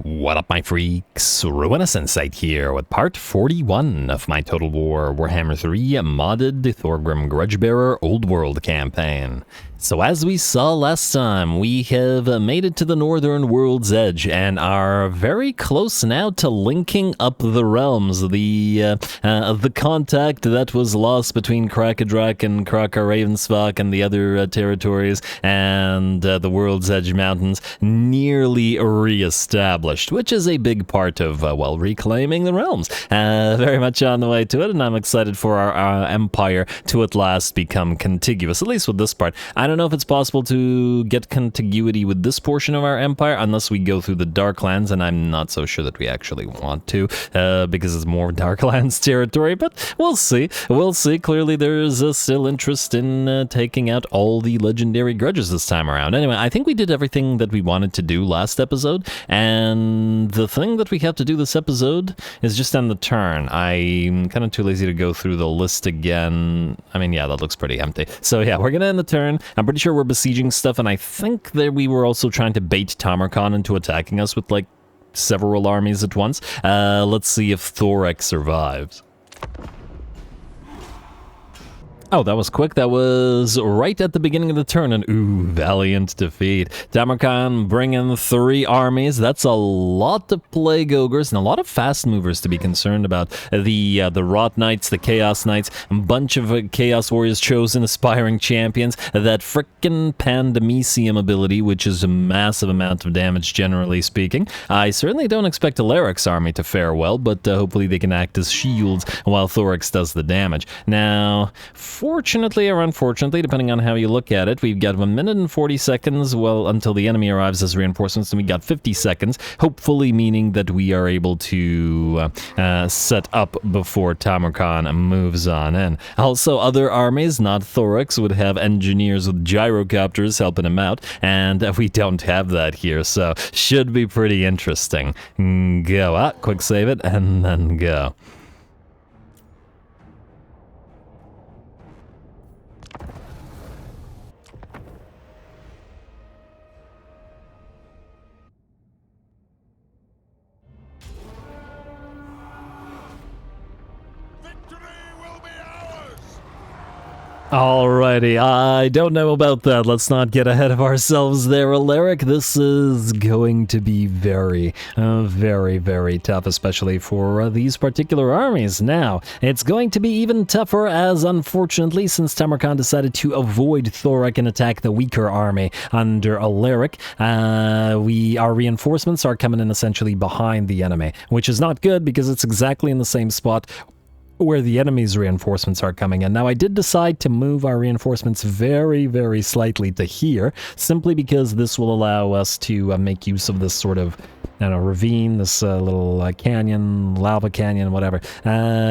What up, my freaks? RuinusInsight here with part 41 of my Total War Warhammer 3 modded Thorgrim Grudgebearer Old World campaign. So as we saw last time, we have made it to the northern world's edge and are very close now to linking up the realms. The contact that was lost between Karaz-a-Karak and Ravensvok and the other territories and the world's edge mountains nearly re-established, which is a big part of, well, reclaiming the realms. Very much on the way to it, and I'm excited for our empire to at last become contiguous, at least with this part. I don't know if it's possible to get contiguity with this portion of our empire unless we go through the Darklands, and I'm not so sure that we actually want to, because it's more Darklands territory, but we'll see. We'll see. Clearly there's still interest in taking out all the legendary grudges this time around. Anyway, I think we did everything that we wanted to do last episode, and the thing that we have to do this episode is just end the turn. I'm kind of too lazy to go through the list again. I mean, yeah, that looks pretty empty. So yeah, we're gonna end the turn. I'm pretty sure we're besieging stuff, and I think that we were also trying to bait Tamarcon into attacking us with, like, several armies at once. Let's see if Thorax survives. Oh, that was quick. That was right at the beginning of the turn, and ooh, valiant defeat. Tamarcon bringing 3 armies. That's a lot of Plague Ogres and a lot of fast movers to be concerned about. The Rot Knights, the Chaos Knights, a bunch of Chaos Warriors, chosen aspiring champions, that frickin' Pandemicium ability, which is a massive amount of damage generally speaking. I certainly don't expect Alaric's army to fare well, but hopefully they can act as shields while Thorax does the damage. Now, fortunately or unfortunately, depending on how you look at it, we've got 1 minute and 40 seconds, well, until the enemy arrives as reinforcements, and we got 50 seconds, hopefully meaning that we are able to set up before Tamarcon moves on in. Also, other armies, not Thorax, would have engineers with gyrocopters helping him out, and we don't have that here, so should be pretty interesting. Go, quick save it, and then go. Alrighty, I don't know about that. Let's not get ahead of ourselves there, Alaric. This is going to be very, very tough, especially for these particular armies. Now, it's going to be even tougher as, unfortunately, since Tamarcon decided to avoid Thorax and attack the weaker army under Alaric, our reinforcements are coming in essentially behind the enemy, which is not good because it's exactly in the same spot where the enemy's reinforcements are coming in. Now, I did decide to move our reinforcements very slightly to here, simply because this will allow us to make use of this sort of, I don't know, ravine, this little canyon, lava canyon, whatever,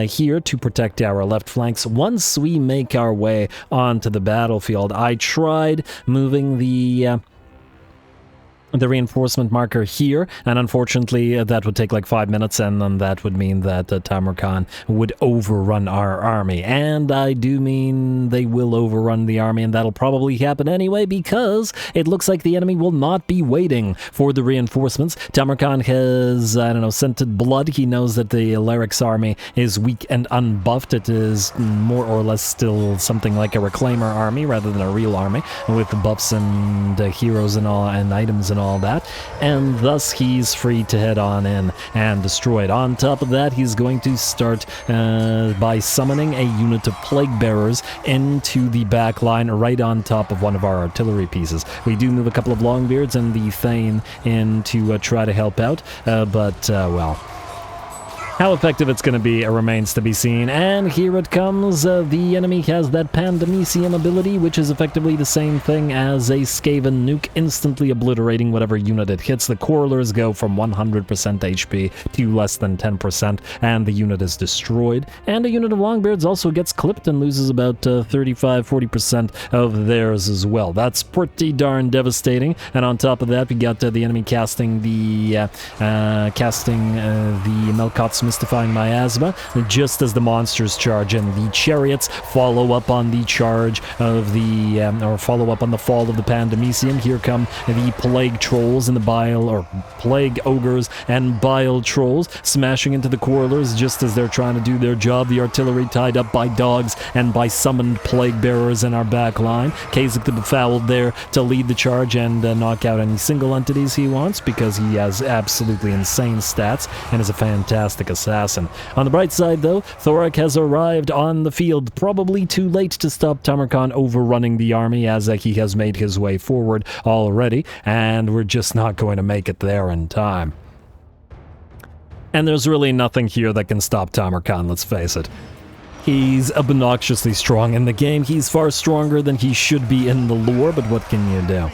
here to protect our left flanks. Once we make our way onto the battlefield, I tried moving the reinforcement marker here, and unfortunately that would take like 5 minutes, and then that would mean that Tamarcon would overrun our army, and I do mean they will overrun the army, and that'll probably happen anyway because it looks like the enemy will not be waiting for the reinforcements. Tamarcon has, I don't know, scented blood. He knows that the Alaric's army is weak and unbuffed. It is more or less still something like a reclaimer army rather than a real army with buffs and heroes and all, and items and all that, and thus he's free to head on in and destroy it. On top of that, he's going to start by summoning a unit of plague bearers into the back line right on top of one of our artillery pieces. We do move a couple of Longbeards and the Thane in to try to help out, but well, how effective it's going to be remains to be seen. And here it comes. The enemy has that Pandemicium ability, which is effectively the same thing as a Skaven nuke, instantly obliterating whatever unit it hits. The Quarrelers go from 100% HP to less than 10%, and the unit is destroyed. And a unit of Longbeards also gets clipped and loses about 35-40% of theirs as well. That's pretty darn devastating. And on top of that, we got the enemy casting the Melkot's Mystifying Miasma, just as the monsters charge in. The chariots follow up on the charge of the, or follow up on the fall of the Pandemicium. Here come the Plague Trolls and the Bile, or Plague Ogres and Bile Trolls, smashing into the Quarrelers just as they're trying to do their job. The artillery tied up by dogs and by summoned Plague Bearers in our back line. Karaz the Befouled there to lead the charge and knock out any single entities he wants, because he has absolutely insane stats and is a fantastic assassin. On the bright side, though, Thorax has arrived on the field, probably too late to stop Tamarcon overrunning the army, as he has made his way forward already, and we're just not going to make it there in time. And there's really nothing here that can stop Tamarcon, let's face it. He's obnoxiously strong in the game. He's far stronger than he should be in the lore, but what can you do?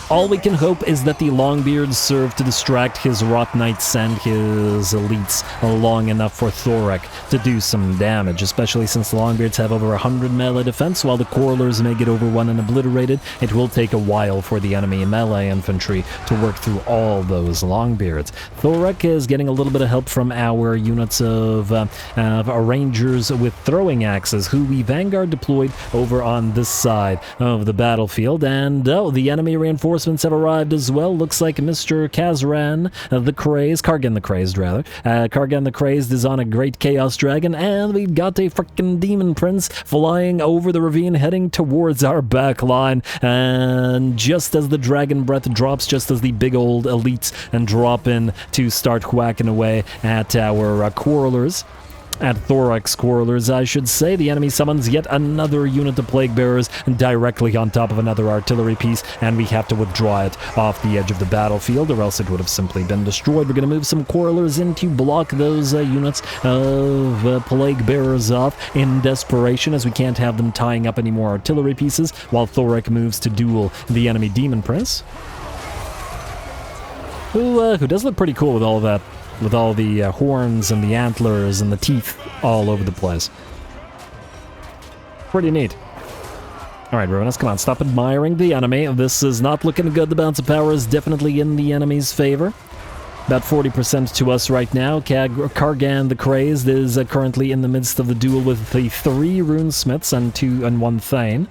All we can hope is that the Longbeards serve to distract his Rot Knights and his elites long enough for Thorax to do some damage, especially since the Longbeards have over 100 melee defense, while the Quarrelers may get over 1 and obliterated. It will take a while for the enemy melee infantry to work through all those Longbeards. Thorax is getting a little bit of help from our units of Rangers with throwing axes, who we Vanguard deployed over on this side of the battlefield, and the enemy reinforcements have arrived as well. Looks like Mr. Kargan the Crazed, Kargan the Crazed is on a great Chaos Dragon, and we've got a frickin' Demon Prince flying over the ravine heading towards our back line. And just as the Dragon Breath drops, just as the big old elites and drop in to start whacking away at our Quarrelers, at Thorax Quarrelers, I should say, the enemy summons yet another unit of Plague Bearers directly on top of another artillery piece, and we have to withdraw it off the edge of the battlefield, or else it would have simply been destroyed. We're going to move some Quarrelers in to block those units of Plague Bearers off in desperation, as we can't have them tying up any more artillery pieces, while Thorax moves to duel the enemy Demon Prince, who does look pretty cool with all that. With all the horns and the antlers and the teeth all over the place. Pretty neat. Alright, Ruinous, come on, stop admiring the enemy. This is not looking good. The balance of power is definitely in the enemy's favor. About 40% to us right now. Kargan the Crazed is currently in the midst of the duel with the 3 Runesmiths and 1 Thane.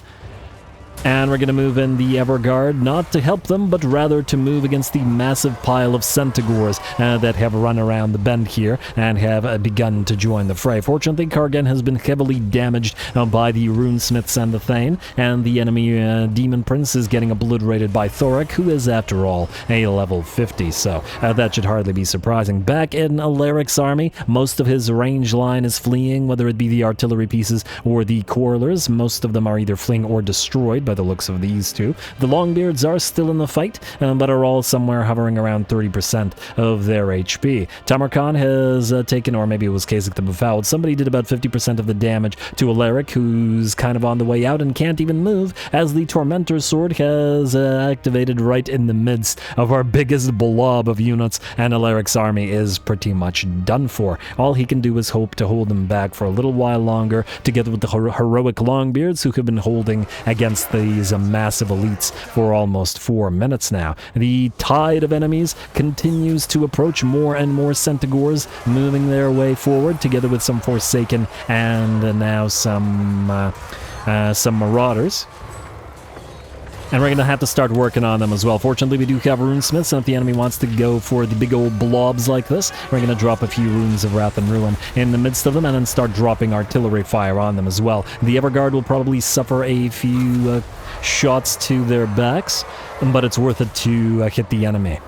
And we're going to move in the Everguard, not to help them, but rather to move against the massive pile of Centaurs that have run around the bend here and have begun to join the fray. Fortunately, Kargan has been heavily damaged by the Runesmiths and the Thane, and the enemy Demon Prince is getting obliterated by Thorax, who is, after all, a level 50, so that should hardly be surprising. Back in Alaric's army, most of his range line is fleeing, whether it be the artillery pieces or the Quarrelers. Most of them are either fleeing or destroyed by the looks of these two. The Longbeards are still in the fight, but are all somewhere hovering around 30% of their HP. Tamarcon has taken, or maybe it was Karaz the Befouled, somebody did about 50% of the damage to Alaric, who's kind of on the way out and can't even move, as the Tormentor Sword has activated right in the midst of our biggest blob of units, and Alaric's army is pretty much done for. All he can do is hope to hold them back for a little while longer, together with the heroic Longbeards, who have been holding against these massive elites for almost 4 minutes now. The tide of enemies continues to approach. More and more Centaurs moving their way forward, together with some Forsaken and now some Marauders. And we're going to have to start working on them as well. Fortunately, we do have Runesmiths, and if the enemy wants to go for the big old blobs like this, we're going to drop a few Runes of Wrath and Ruin in the midst of them, and then start dropping artillery fire on them as well. The Everguard will probably suffer a few shots to their backs, but it's worth it to hit the enemy.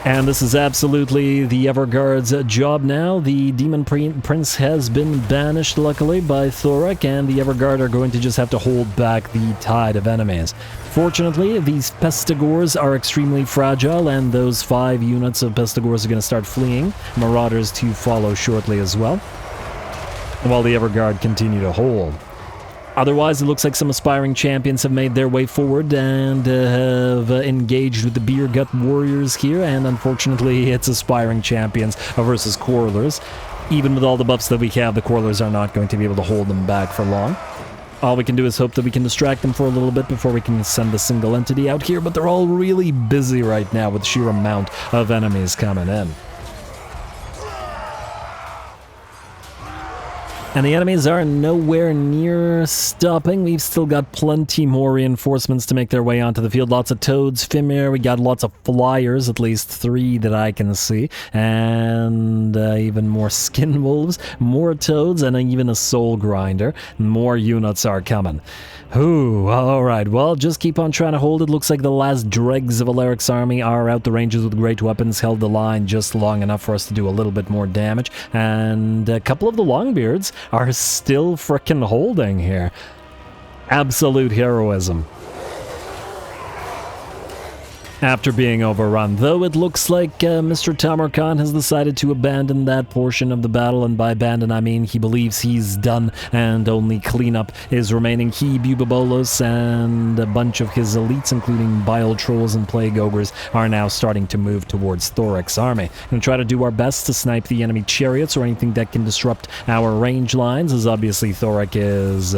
And this is absolutely the Everguard's job now. The Demon Prince has been banished, luckily, by Thorax, and the Everguard are going to just have to hold back the tide of enemies. Fortunately, these Pestigors are extremely fragile, and those 5 units of Pestigors are going to start fleeing. Marauders to follow shortly as well, while the Everguard continue to hold. Otherwise, it looks like some aspiring champions have made their way forward and have engaged with the Beer Gut Warriors here, and unfortunately, it's aspiring champions versus Quarrelers. Even with all the buffs that we have, the Quarrelers are not going to be able to hold them back for long. All we can do is hope that we can distract them for a little bit before we can send a single entity out here, but they're all really busy right now with the sheer amount of enemies coming in. And the enemies are nowhere near stopping. We've still got plenty more reinforcements to make their way onto the field. Lots of toads, Fimir, we got lots of flyers, at least 3 that I can see. And even more skin wolves, more toads, and even a soul grinder. More units are coming. Ooh, alright, well, just keep on trying to hold it. Looks like the last dregs of Alaric's army are out the ranges with great weapons, held the line just long enough for us to do a little bit more damage, and a couple of the Longbeards are still frickin' holding here. Absolute heroism. After being overrun, though it looks like Mr. Tamarcon has decided to abandon that portion of the battle, and by abandon I mean he believes he's done and only cleanup is remaining. He, Bubabolos, and a bunch of his elites, including Bile Trolls and Plague Ogres, are now starting to move towards Thorax's army. We're going to try to do our best to snipe the enemy chariots or anything that can disrupt our range lines, as obviously Thorax is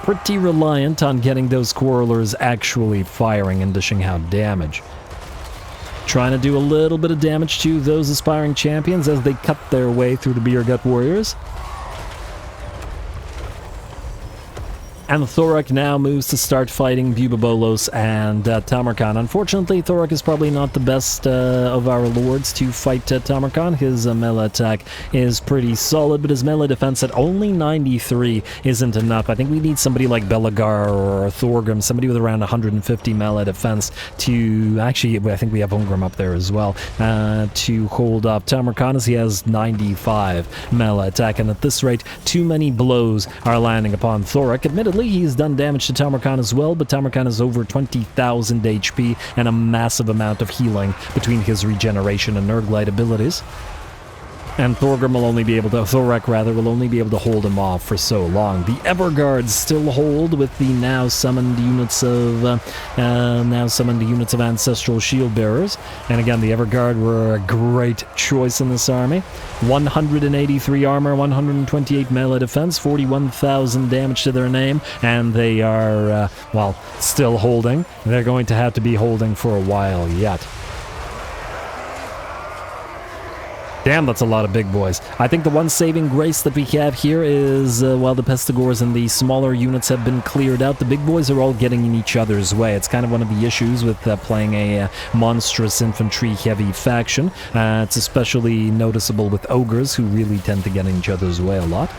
pretty reliant on getting those Quarrelers actually firing and dishing out damage. Trying to do a little bit of damage to those aspiring champions as they cut their way through the Beer Gut Warriors. And Thorax now moves to start fighting Bubabolos and Tamarcon. Unfortunately, Thorax is probably not the best of our lords to fight Tamarcon. His melee attack is pretty solid, but his melee defense at only 93 isn't enough. I think we need somebody like Belagar or Thorgrim, somebody with around 150 melee defense to... Actually, I think we have Ungrim up there as well, to hold up Tamarcon, as he has 95 melee attack. And at this rate, too many blows are landing upon Thorax. Admittedly, he's done damage to Tamarcon as well, but Tamarcon has over 20,000 HP and a massive amount of healing between his regeneration and Nurglite abilities. And Thorax will only be able to hold him off for so long. The Everguards still hold with the now summoned units of Ancestral Shield Bearers. And again, the Everguard were a great choice in this army. 183 armor, 128 melee defense, 41,000 damage to their name, and they are, well, still holding. They're going to have to be holding for a while yet. Damn, that's a lot of big boys. I think the one saving grace that we have here is while the Pestigors and the smaller units have been cleared out, the big boys are all getting in each other's way. It's kind of one of the issues with playing a monstrous infantry-heavy faction. It's especially noticeable with ogres, who really tend to get in each other's way a lot.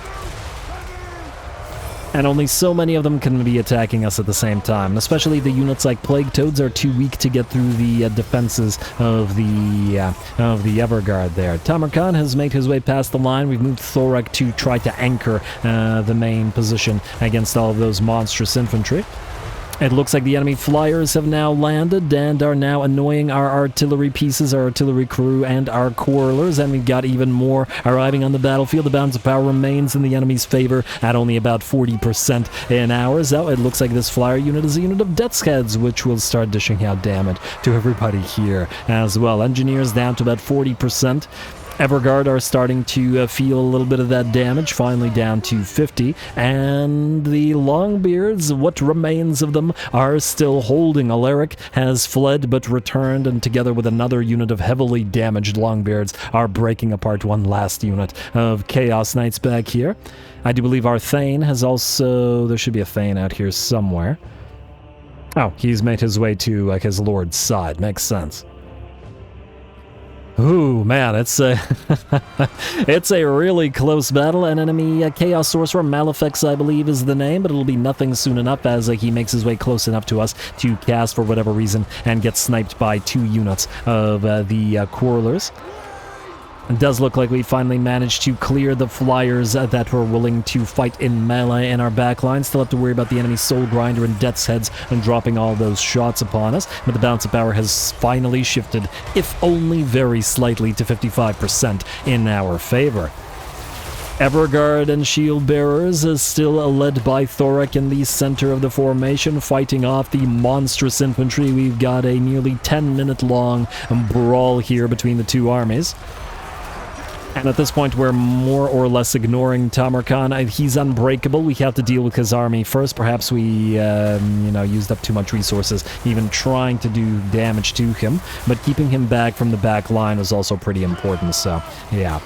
And only so many of them can be attacking us at the same time. Especially the units like Plague Toads are too weak to get through the defenses of the Everguard there. Tamarcon has made his way past the line. We've moved Thorax to try to anchor the main position against all of those monstrous infantry. It looks like the enemy flyers have now landed and are now annoying our artillery pieces, our artillery crew, and our quarrelers, and we've got even more arriving on the battlefield. The balance of power remains in the enemy's favor at only about 40% in ours. Now it looks like this flyer unit is a unit of Death's Heads, which will start dishing out damage to everybody here as well. Engineers down to about 40%. Everguard are starting to feel a little bit of that damage, finally down to 50, and the Longbeards, what remains of them, are still holding. Alaric has fled but returned, and together with another unit of heavily damaged Longbeards are breaking apart one last unit of Chaos Knights back here. I do believe our Thane has also... there should be a Thane out here somewhere. Oh, he's made his way to like his lord's side. Makes sense. Ooh, man, it's a it's a really close battle. An enemy Chaos Sorcerer, Malefics, I believe is the name, but it'll be nothing soon enough as he makes his way close enough to us to cast for whatever reason and get sniped by 2 units of the Quarrelers. It does look like we finally managed to clear the flyers that were willing to fight in melee in our backline. Still have to worry about the enemy Soul Grinder and Death's Heads and dropping all those shots upon us, but the balance of power has finally shifted, if only very slightly, to 55% in our favor. Everguard and Shield Bearers is still led by Thorax in the center of the formation, fighting off the monstrous infantry. We've got a nearly 10-minute long brawl here between the two armies. And at this point, we're more or less ignoring Tamarcon. He's unbreakable. We have to deal with his army first. Perhaps we, used up too much resources even trying to do damage to him. But keeping him back from the back line was also pretty important, so, yeah.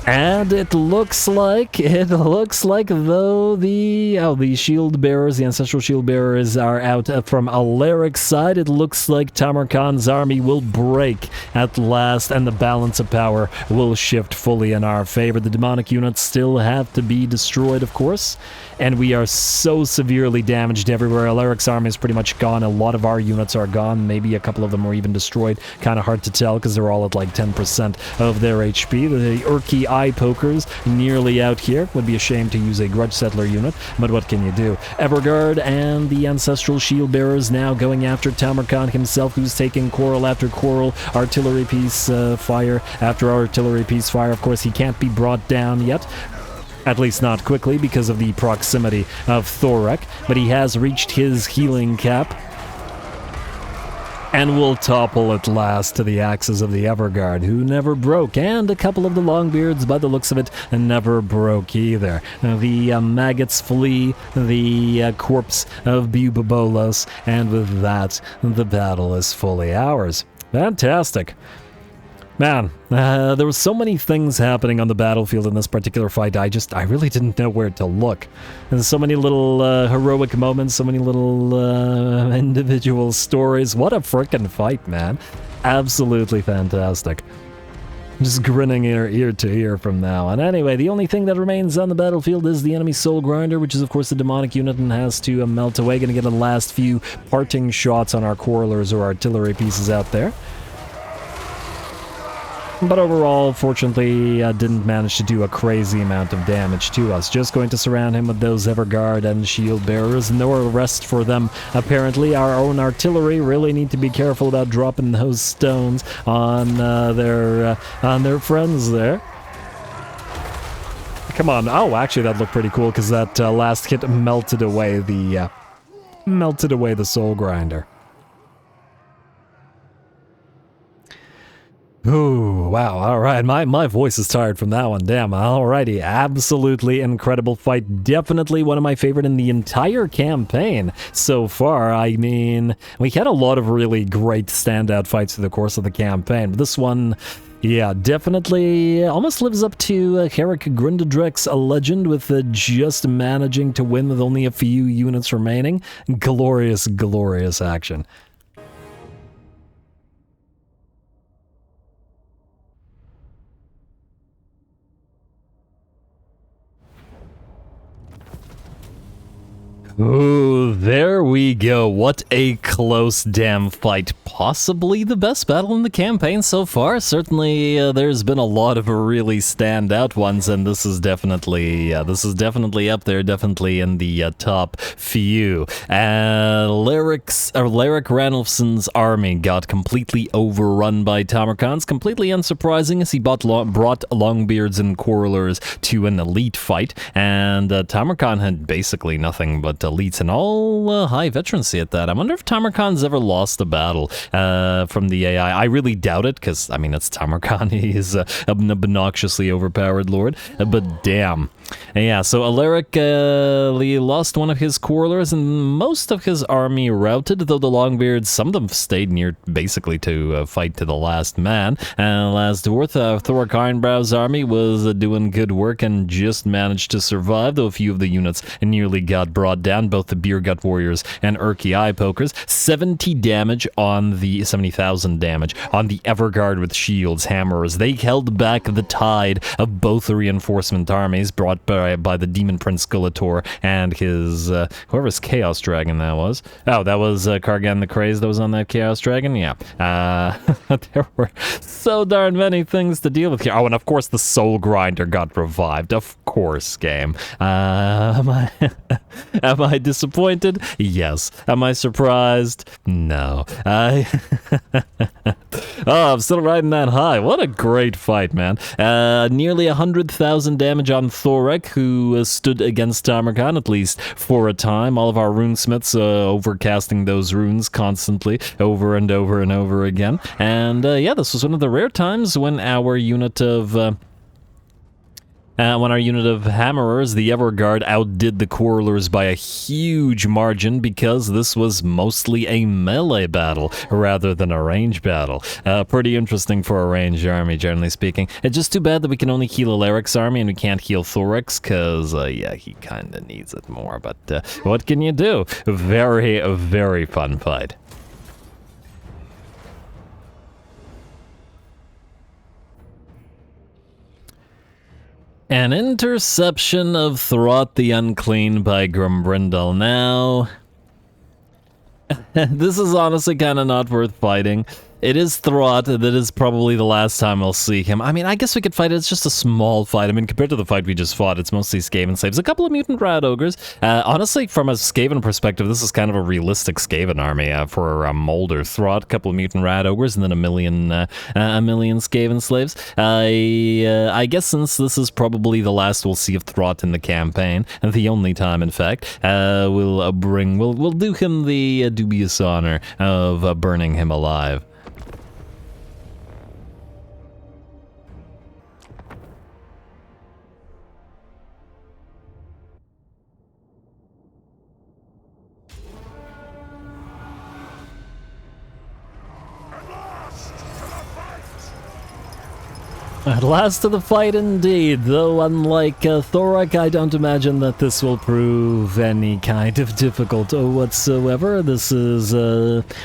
And it looks like though the shield bearers, the ancestral shield bearers are out from Alaric's side. It looks like Tamarcon's army will break at last, and the balance of power will shift fully in our favor. The demonic units still have to be destroyed, of course, and we are so severely damaged everywhere. Alaric's army is pretty much gone. A lot of our units are gone. Maybe a couple of them were even destroyed. Kind of hard to tell because they're all at like 10% of their HP. The Urki eye pokers nearly out here. Would be a shame to use a grudge settler unit, but what can you do? Everguard and the ancestral shield bearers now going after Tamarcon himself, who's taking quarrel after quarrel, artillery piece fire after artillery piece fire. Of course, he can't be brought down yet. At least not quickly because of the proximity of Thorax, but he has reached his healing cap and will topple at last to the axes of the Everguard, who never broke, and a couple of the Longbeards, by the looks of it, never broke either. The maggots flee the corpse of Bubabolos, and with that, the battle is fully ours. Fantastic. Man, there were so many things happening on the battlefield in this particular fight, I really didn't know where to look. There's so many little heroic moments, so many little individual stories. What a frickin' fight, man. Absolutely fantastic. Just grinning ear to ear from now on. Anyway, the only thing that remains on the battlefield is the enemy Soul Grinder, which is of course the demonic unit and has to melt away. Gonna get the last few parting shots on our quarrelers or artillery pieces out there. But overall, fortunately, didn't manage to do a crazy amount of damage to us. Just going to surround him with those Everguard and shield bearers. No rest for them, apparently. Our own artillery really need to be careful about dropping those stones on their friends there. Come on. Oh, actually, that looked pretty cool because that last hit melted away the Soul Grinder. Ooh, wow, alright, my voice is tired from that one, damn, alrighty, absolutely incredible fight, definitely one of my favorite in the entire campaign so far. I mean, we had a lot of really great standout fights through the course of the campaign, but this one, yeah, definitely almost lives up to Karak Grundadrek's legend with just managing to win with only a few units remaining. Glorious, glorious action. Ooh, there we go. What a close damn fight. Possibly the best battle in the campaign so far. Certainly, there's been a lot of really standout ones, and this is definitely up there, definitely in the top few. Laric Ranulfson's army got completely overrun by Tamarcons, completely unsurprising as he brought Longbeards and Quarrelers to an elite fight, and Tamarcon had basically nothing but elites and all high veterancy at that. I wonder if Tamarcon's ever lost a battle from the AI. I really doubt it, because, I mean, it's Tamarcon. He is an obnoxiously overpowered lord, but damn. Yeah, so Alaric lost one of his Quarrelers, and most of his army routed, though the Longbeards, some of them stayed near, basically, to fight to the last man. Last dwarf, Thorax Ironbrow's army was doing good work and just managed to survive, though a few of the units nearly got brought down, both the Beer Gut Warriors and Urki Eye Pokers. 70,000 damage on the Everguard with shields, hammers. They held back the tide of both the reinforcement armies brought by the Demon Prince Skulator and his, whoever's Chaos Dragon that was. Oh, that was Kargan the Crazed that was on that Chaos Dragon? Yeah. There were so darn many things to deal with here. Oh, and of course the Soul Grinder got revived. Of course, game. Am I disappointed? Yes. Am I surprised? No. Oh, I'm still riding that high. What a great fight, man. Nearly 100,000 damage on Thorax, who stood against Tamarcon, at least for a time. All of our runesmiths overcasting those runes constantly, over and over and over again. And yeah, this was one of the rare times when our unit of When our unit of hammerers, the Everguard, outdid the Quarrelers by a huge margin because this was mostly a melee battle rather than a range battle. Pretty interesting for a range army, generally speaking. It's just too bad that we can only heal Alaric's army and we can't heal Thorax, because, yeah, he kind of needs it more. But what can you do? Very, very fun fight. An interception of Thrott the Unclean by Grumbrindle. Now, this is honestly kind of not worth fighting. It is Thrott. That is probably the last time we'll see him. I mean, I guess we could fight it. It's just a small fight. I mean, compared to the fight we just fought, it's mostly Skaven slaves. A couple of mutant rat ogres. Honestly, from a Skaven perspective, this is kind of a realistic Skaven army for Molder. Thrott, a couple of mutant rat ogres, and then a million Skaven slaves. I guess since this is probably the last we'll see of Thrott in the campaign, and the only time, in fact, we'll do him the dubious honor of burning him alive. At last to the fight indeed, though unlike Thorax, I don't imagine that this will prove any kind of difficult whatsoever. This is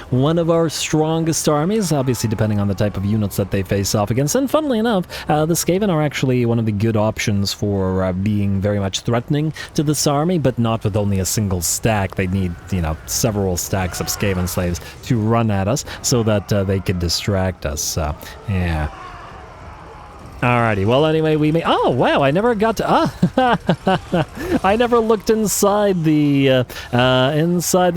one of our strongest armies, obviously depending on the type of units that they face off against. And funnily enough, the Skaven are actually one of the good options for being very much threatening to this army, but not with only a single stack. They need, you know, several stacks of Skaven slaves to run at us so that they could distract us. Yeah. Alrighty, well anyway, we may... Oh, wow, I never got to... I never looked inside the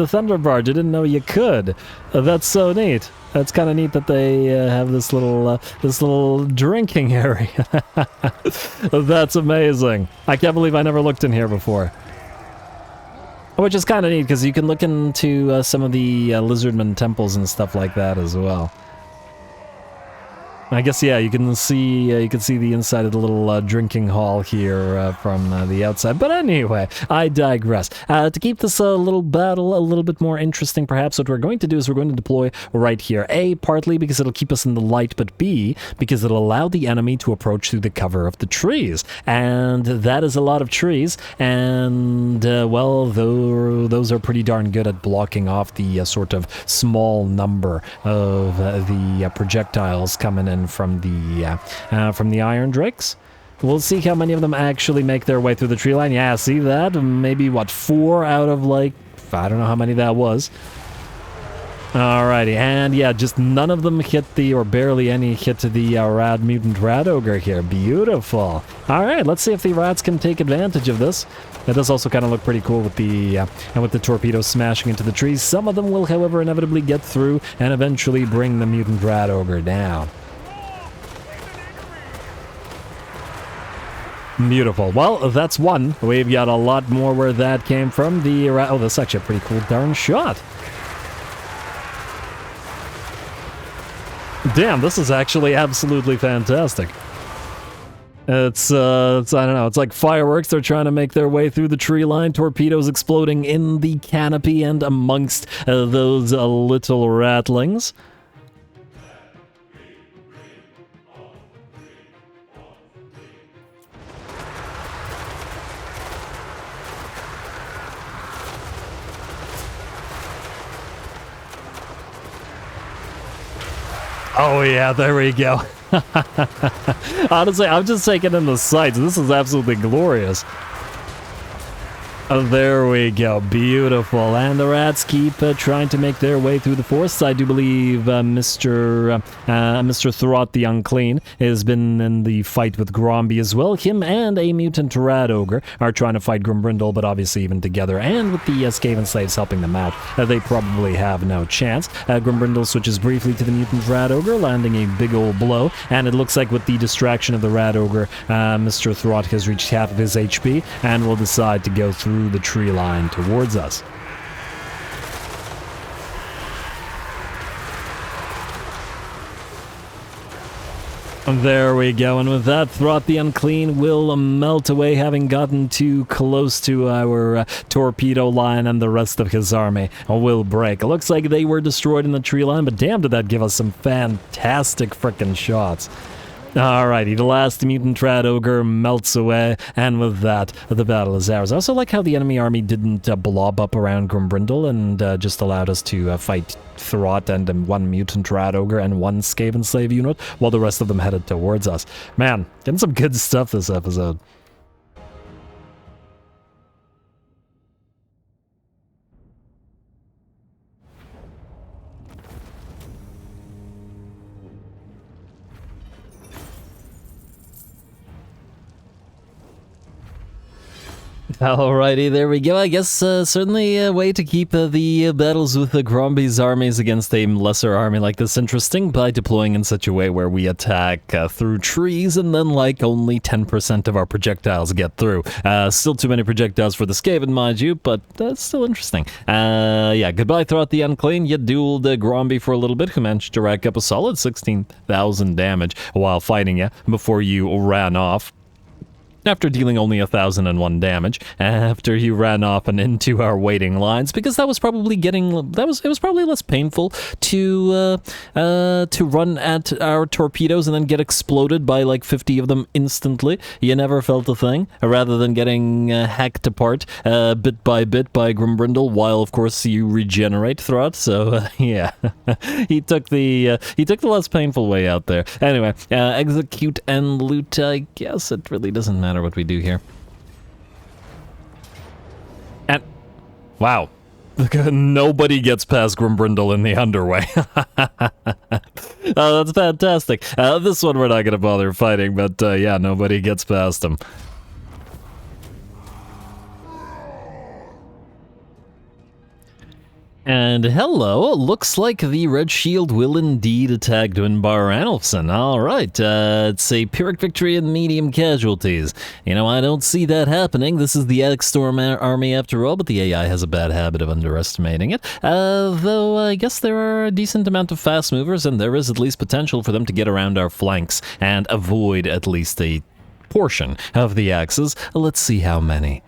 Thunder Barge. I didn't know you could. That's so neat. That's kind of neat that they have this little drinking area. That's amazing. I can't believe I never looked in here before. Which is kind of neat, because you can look into some of the lizardmen temples and stuff like that as well. I guess, yeah, you can see the inside of the little drinking hall here from the outside. But anyway, I digress. To keep this little battle a little bit more interesting, perhaps, what we're going to do is we're going to deploy right here. A, partly because it'll keep us in the light, but B, because it'll allow the enemy to approach through the cover of the trees. And that is a lot of trees, and, well, those are pretty darn good at blocking off the sort of small number of the projectiles coming in from the Iron Drakes. We'll see how many of them actually make their way through the tree line. Yeah, see that? Maybe, what, 4 out of, like, I don't know how many that was. Alrighty, and yeah, just none of them hit or barely any hit to the mutant rat ogre here. Beautiful. Alright, let's see if the rats can take advantage of this. That does also kind of look pretty cool with the torpedoes smashing into the trees. Some of them will, however, inevitably get through and eventually bring the mutant rat ogre down. Beautiful. Well, that's one. We've got a lot more where that came from. Oh, that's actually a pretty cool darn shot. Damn, this is actually absolutely fantastic. It's I don't know, it's like fireworks. They're trying to make their way through the tree line, torpedoes exploding in the canopy and amongst those little ratlings. Oh yeah, there we go. Honestly, I'm just taking in the sights. This is absolutely glorious. Oh, there we go. Beautiful. And the rats keep trying to make their way through the forests. I do believe Mr. Thrott the Unclean has been in the fight with Gromby as well. Him and a mutant rat ogre are trying to fight Grumbrindle, but obviously even together, and with the Skaven slaves helping them out, they probably have no chance. Grumbrindle switches briefly to the mutant rat ogre, landing a big old blow, and it looks like with the distraction of the rat ogre, Mr. Thrott has reached half of his HP and will decide to go through the tree line towards us. There we go, and with that, Thrott the Unclean will melt away, having gotten too close to our torpedo line, and the rest of his army will break. It looks like they were destroyed in the tree line, but damn did that give us some fantastic frickin' shots. Alrighty, the last mutant rat ogre melts away, and with that, the battle is ours. I also like how the enemy army didn't blob up around Grimbrindle and just allowed us to fight Thrott and one mutant rat ogre and one Skaven slave unit, while the rest of them headed towards us. Man, getting some good stuff this episode. Alrighty, there we go. I guess certainly a way to keep the battles with the Gromby's armies against a lesser army like this interesting by deploying in such a way where we attack through trees and then like only 10% of our projectiles get through. Still too many projectiles for the Skaven, mind you, but that's still interesting. Yeah, goodbye Thrott the Unclean. You dueled Gromby for a little bit, who managed to rack up a solid 16,000 damage while fighting you before you ran off. After dealing only 1,001 damage, after he ran off and into our waiting lines, because that was probably it was probably less painful to run at our torpedoes and then get exploded by like 50 of them instantly. You never felt a thing, rather than getting hacked apart bit by bit by Grimbrindle, while of course you regenerate Thrott. So yeah, he took the less painful way out there. Anyway, execute and loot. I guess it really doesn't matter what we do here. And wow, nobody gets past Grimbrindle in the underway. That's fantastic. This one we're not gonna bother fighting, but yeah, nobody gets past him. And hello, looks like the Red Shield will indeed attack Dwinbar Ranulfson. Alright, it's a Pyrrhic victory and medium casualties. You know, I don't see that happening. This is the X-Storm army after all, but the AI has a bad habit of underestimating it. Though I guess there are a decent amount of fast movers, and there is at least potential for them to get around our flanks and avoid at least a portion of the axes. Let's see how many.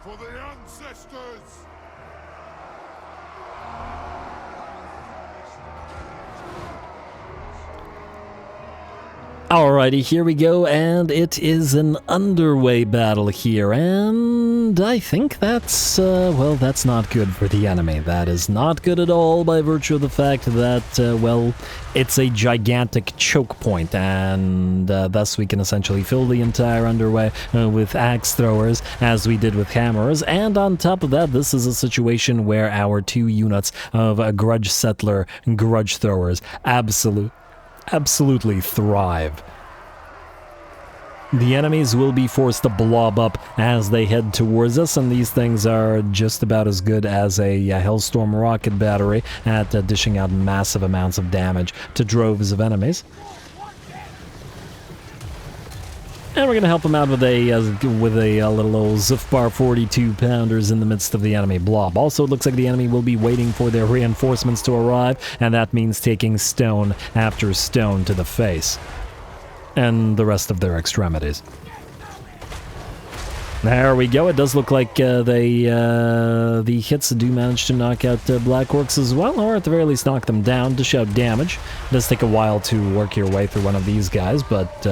For the ancestors! Alrighty, here we go, and it is an underway battle here, and I think that's, well, that's not good for the enemy. That is not good at all by virtue of the fact that, well, it's a gigantic choke point, and thus we can essentially fill the entire underway with axe throwers, as we did with hammers, and on top of that, this is a situation where our two units of grudge settler grudge throwers absolutely thrive. The enemies will be forced to blob up as they head towards us, and these things are just about as good as a Hellstorm rocket battery at dishing out massive amounts of damage to droves of enemies. And we're going to help them out with a little old Zufbar 42-pounders in the midst of the enemy blob. Also, it looks like the enemy will be waiting for their reinforcements to arrive, and that means taking stone after stone to the face. And the rest of their extremities. There we go. It does look like the hits do manage to knock out Black Orcs as well, or at the very least knock them down, dish out damage. It does take a while to work your way through one of these guys, but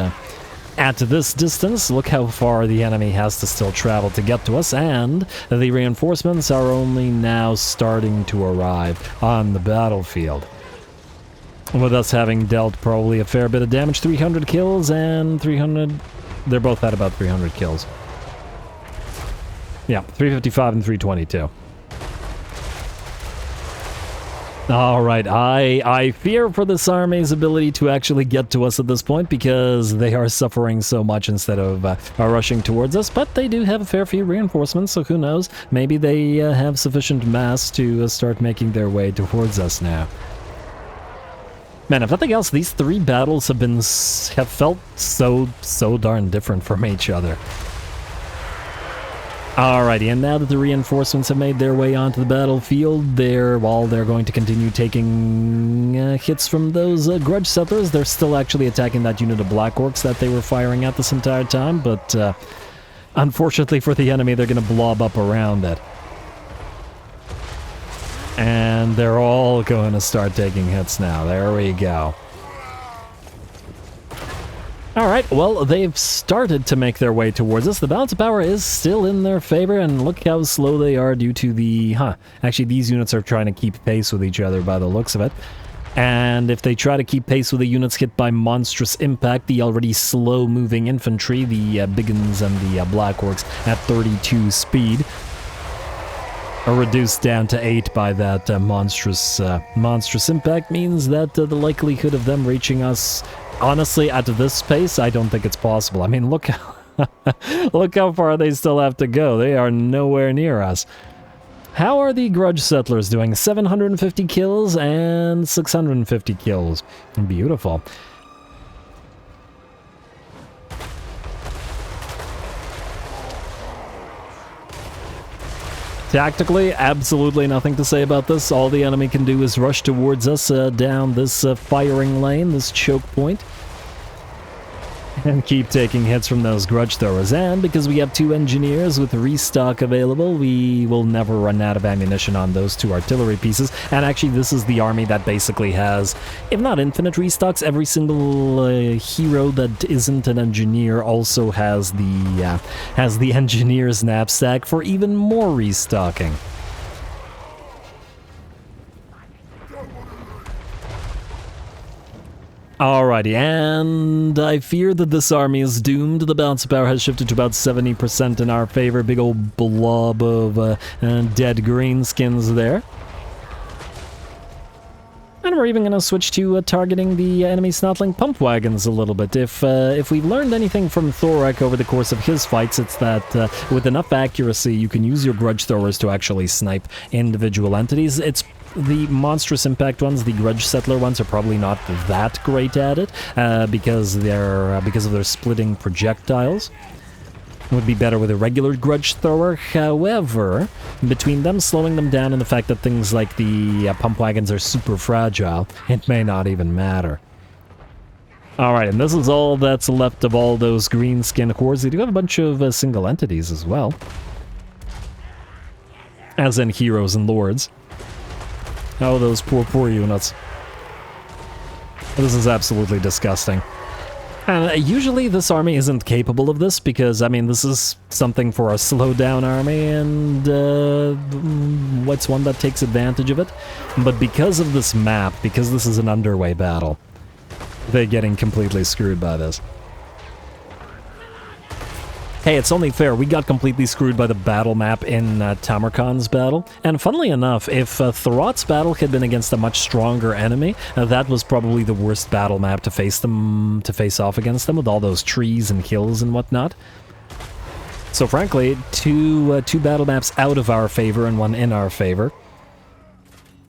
at this distance, look how far the enemy has to still travel to get to us, and the reinforcements are only now starting to arrive on the battlefield. With us having dealt probably a fair bit of damage, 300 kills and 300... They're both at about 300 kills. Yeah, 355 and 322. Alright, I fear for this army's ability to actually get to us at this point because they are suffering so much instead of rushing towards us, but they do have a fair few reinforcements, so who knows, maybe they have sufficient mass to start making their way towards us now. Man, if nothing else, these three battles have felt so darn different from each other. Alrighty, and now that the reinforcements have made their way onto the battlefield, they're going to continue taking hits from those grudge settlers. They're still actually attacking that unit of black orcs that they were firing at this entire time, but unfortunately for the enemy, they're going to blob up around it. And they're all going to start taking hits now. There we go. Alright, well, they've started to make their way towards us. The balance of power is still in their favor, and look how slow they are due to the... Actually, these units are trying to keep pace with each other by the looks of it. And if they try to keep pace with the units hit by monstrous impact, the already slow-moving infantry, the Biggins and the Black Orcs at 32 speed, are reduced down to 8 by that monstrous impact, means that the likelihood of them reaching us... Honestly, at this pace, I don't think it's possible. I mean, look look how far they still have to go. They are nowhere near us. How are the Grudge Settlers doing? 750 kills and 650 kills. Beautiful. Tactically, absolutely nothing to say about this. All the enemy can do is rush towards us down this firing lane, this choke point, and keep taking hits from those grudge throwers. And because we have 2 engineers with restock available, we will never run out of ammunition on those 2 artillery pieces. And actually, this is the army that basically has, if not infinite restocks, every single hero that isn't an engineer also has the engineer's knapsack for even more restocking. Alrighty, and I fear that this army is doomed. The balance of power has shifted to about 70% in our favor. Big old blob of dead greenskins there. And we're even going to switch to targeting the enemy snotling pump wagons a little bit. If we've learned anything from Thorax over the course of his fights, it's that with enough accuracy, you can use your grudge throwers to actually snipe individual entities. It's the monstrous impact ones, the grudge settler ones, are probably not that great at it because of their splitting projectiles. Would be better with a regular grudge thrower. However, between them slowing them down and the fact that things like the pump wagons are super fragile, it may not even matter. Alright, and this is all that's left of all those greenskin hordes. They do have a bunch of single entities as well, as in heroes and lords. Oh, those poor units. This is absolutely disgusting. And usually this army isn't capable of this because, I mean, this is something for a slowdown army, and what's one that takes advantage of it? But because of this map, because this is an underway battle, they're getting completely screwed by this. Hey, it's only fair. We got completely screwed by the battle map in Tamarcon's battle. And funnily enough, if Thrott's battle had been against a much stronger enemy, that was probably the worst battle map to face off against them, with all those trees and hills and whatnot. So frankly, two battle maps out of our favor and one in our favor.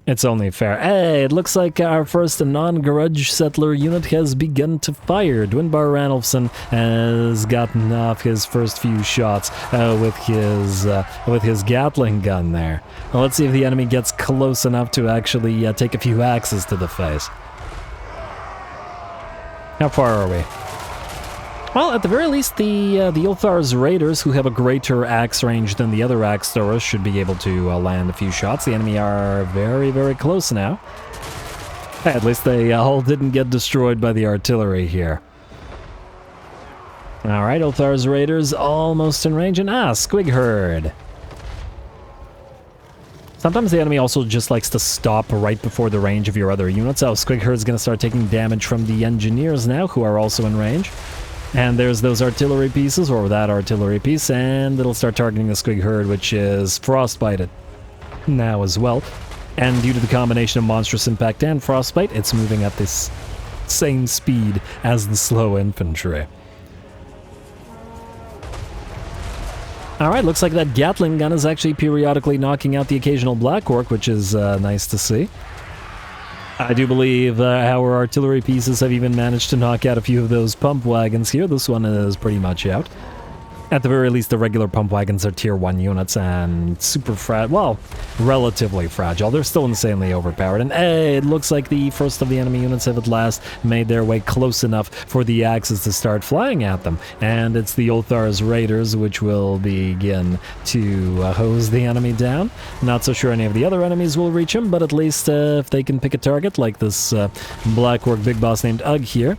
It's only fair. Hey, it looks like our first non-grudge settler unit has begun to fire. Dwinbar Ranulfson has gotten off his first few shots with his Gatling gun there. Well, let's see if the enemy gets close enough to actually take a few axes to the face. How far are we? Well, at the very least, the Ilthar's Raiders, who have a greater axe range than the other axe throwers, should be able to land a few shots. The enemy are very, very close now. At least they all didn't get destroyed by the artillery here. Alright, Ilthar's Raiders almost in range, and Squig Herd. Sometimes the enemy also just likes to stop right before the range of your other units. Oh, Squig Herd's going to start taking damage from the engineers now, who are also in range. And there's those artillery pieces, or that artillery piece, and it'll start targeting the Squig Herd, which is frostbited now as well. And due to the combination of monstrous impact and frostbite, it's moving at this same speed as the slow infantry. Alright, looks like that Gatling gun is actually periodically knocking out the occasional Black Orc, which is nice to see. I do believe our artillery pieces have even managed to knock out a few of those pump wagons here. This one is pretty much out. At the very least, the regular pump wagons are tier 1 units and super well, relatively fragile. They're still insanely overpowered. And hey, it looks like the first of the enemy units have at last made their way close enough for the axes to start flying at them. And it's the Othar's Raiders which will begin to hose the enemy down. Not so sure any of the other enemies will reach him, but at least if they can pick a target like this Black Orc big boss named Ugg here,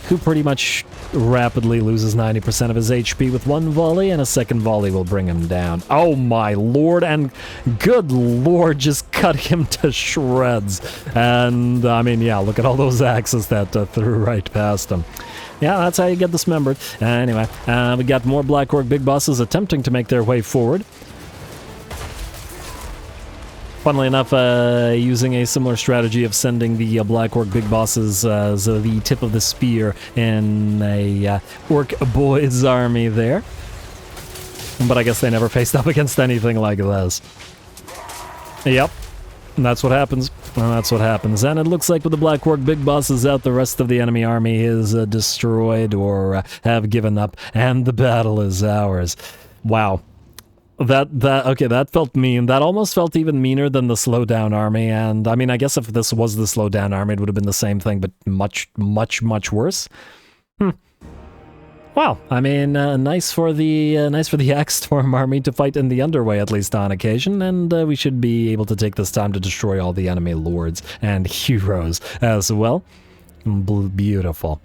who pretty much rapidly loses 90% of his HP with one volley, and a second volley will bring him down. Oh my lord, and good lord, just cut him to shreds. And, I mean, yeah, look at all those axes that threw right past him. Yeah, that's how you get dismembered. Anyway, we got more Black Orc big bosses attempting to make their way forward. Funnily enough, using a similar strategy of sending the Black Orc big bosses as the tip of the spear in a Orc boys army there. But I guess they never faced up against anything like this. Yep, that's what happens. Well, that's what happens. And it looks like with the Black Orc big bosses out, the rest of the enemy army is destroyed or have given up, and the battle is ours. Wow. That felt mean. That almost felt even meaner than the slowdown army, and I mean, I guess if this was the slowdown army, it would have been the same thing, but much, much, much worse. Well, I mean, nice for the Axe Storm army to fight in the underway, at least on occasion, and we should be able to take this time to destroy all the enemy lords and heroes as well. Beautiful.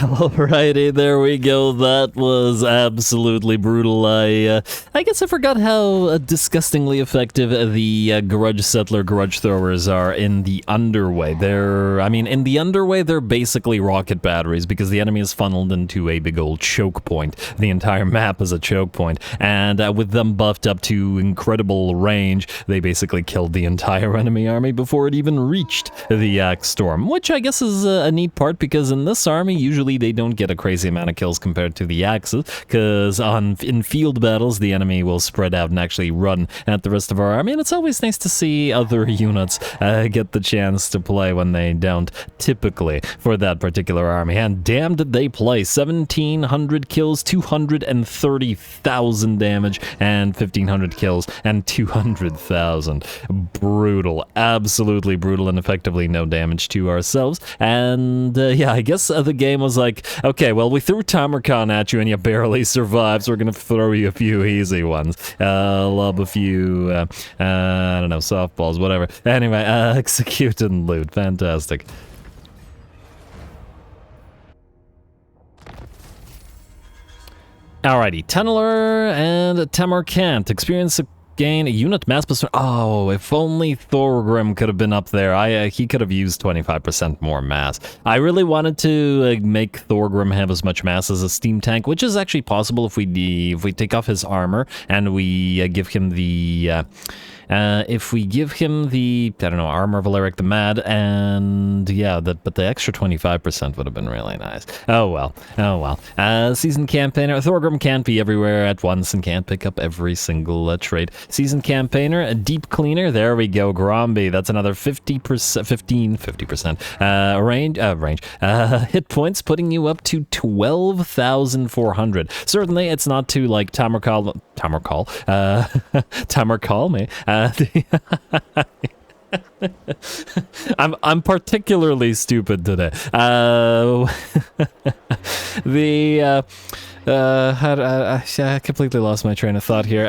Alrighty, there we go. That was absolutely brutal. I guess I forgot how disgustingly effective the Grudge Settler Grudge Throwers are in the underway. In the underway, they're basically rocket batteries because the enemy is funneled into a big old choke point. The entire map is a choke point, and with them buffed up to incredible range, they basically killed the entire enemy army before it even reached the Axe Storm, which I guess is a neat part because in this army, usually they don't get a crazy amount of kills compared to the axes, because in field battles the enemy will spread out and actually run at the rest of our army, and it's always nice to see other units get the chance to play when they don't typically for that particular army. And damn did they play. 1,700 kills, 230,000 damage, and 1,500 kills and 200,000. Brutal, absolutely brutal, and effectively no damage to ourselves. And yeah, I guess the game was like, okay, well, we threw Tamarcon at you and you barely survived, so we're gonna throw you a few easy ones. Lob a few, I don't know, softballs, whatever. Anyway, execute and loot. Fantastic. Alrighty, Tunneler and Tamarcon. Experience gain a unit mass plus. Oh, if only Thorgrim could have been up there. He could have used 25% more mass. I really wanted to make Thorgrim have as much mass as a steam tank, which is actually possible if we take off his armor and we give him the if we give him the, I don't know, Armor of Alaric the Mad, and yeah, but the extra 25% would have been really nice. Oh well, oh well. Seasoned Campaigner, Thorgrim can't be everywhere at once and can't pick up every single trait. Seasoned Campaigner, a Deep Cleaner, there we go, Gromby, that's another 50%, range, hit points, putting you up to 12,400. Certainly, it's not too like Tamarcon me. I'm particularly stupid today. I completely lost my train of thought here.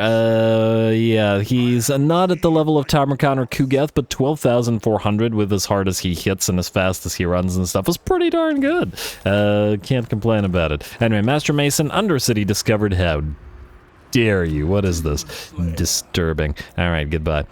Yeah, he's not at the level of Tamarcon or Kugeth, but 12,400 with as hard as he hits and as fast as he runs and stuff is pretty darn good. Can't complain about it. Anyway, Master Mason, Undercity discovered. How dare you? What is this? Disturbing. Alright, goodbye.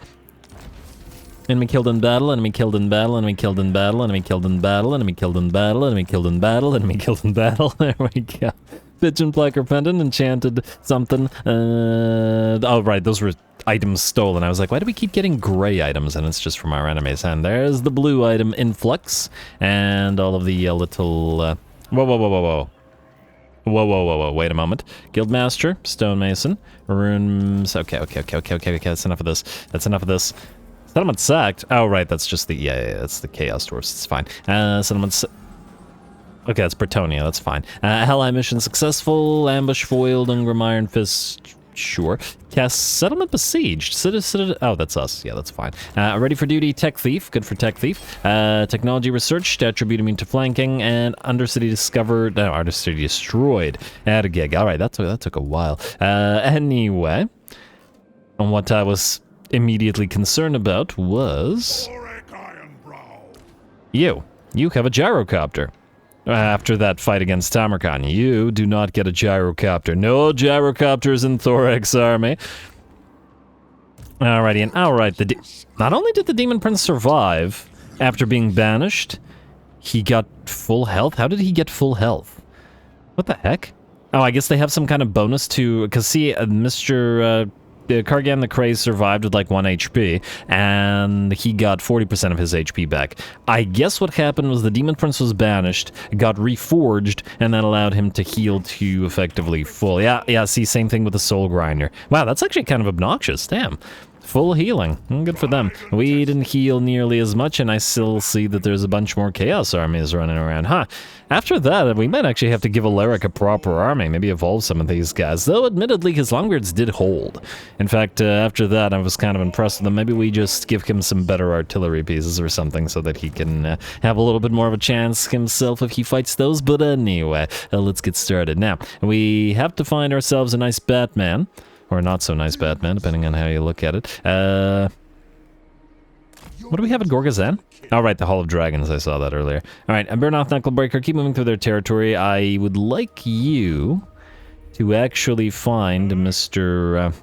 Enemy killed in battle, enemy killed in battle, enemy killed in battle, enemy killed in battle, enemy killed in battle, enemy killed in battle, enemy killed in battle. There we go. Pigeon Placker Pendant, enchanted something. Oh, right, those were items stolen. I was like, why do we keep getting gray items? And it's just from our enemies. And there's the blue item, Influx, and all of the little... Whoa, whoa, whoa, whoa, whoa. Whoa, whoa, whoa, whoa, wait a moment. Guildmaster, Stonemason, Runes... Okay, that's enough of this. That's enough of this. Settlement sacked. Oh, right, that's just the, yeah, that's the Chaos Dwarfs. It's fine. Settlement okay, that's Bretonia, that's fine. Helleye mission successful. Ambush foiled. Ungram Iron Fist. Sure. Cast Settlement besieged. Oh, that's us. Yeah, that's fine. Ready for duty. Tech Thief. Good for Tech Thief. Technology researched. Attribute immune to flanking. And Undercity discovered. No, Undercity destroyed. Add a gig. All right, that took a while. Anyway. And what I was immediately concerned about was... You. You have a gyrocopter. After that fight against Tamarcon, you do not get a gyrocopter. No gyrocopters in Thorax army. Alrighty, and alright, not only did the Demon Prince survive after being banished, he got full health. How did he get full health? What the heck? Oh, I guess they have some kind of bonus to... Because see, Mr. Kargan the Craze survived with like 1 HP, and he got 40% of his HP back. I guess what happened was the Demon Prince was banished, got reforged, and that allowed him to heal to effectively full. Yeah, see, same thing with the Soul Grinder. Wow, that's actually kind of obnoxious, damn. Full healing. Good for them. We didn't heal nearly as much, and I still see that there's a bunch more Chaos armies running around. Huh. After that, we might actually have to give Alaric a proper army. Maybe evolve some of these guys. Though, admittedly, his Longbeards did hold. In fact, after that, I was kind of impressed with them. Maybe we just give him some better artillery pieces or something so that he can have a little bit more of a chance himself if he fights those. But anyway, let's get started. Now, we have to find ourselves a nice Batman. Or not so nice Batman, depending on how you look at it. What do we have at Gorgazan? Oh, right, the Hall of Dragons. I saw that earlier. All right, Burnoth Knucklebreaker, keep moving through their territory. I would like you to actually find Mr.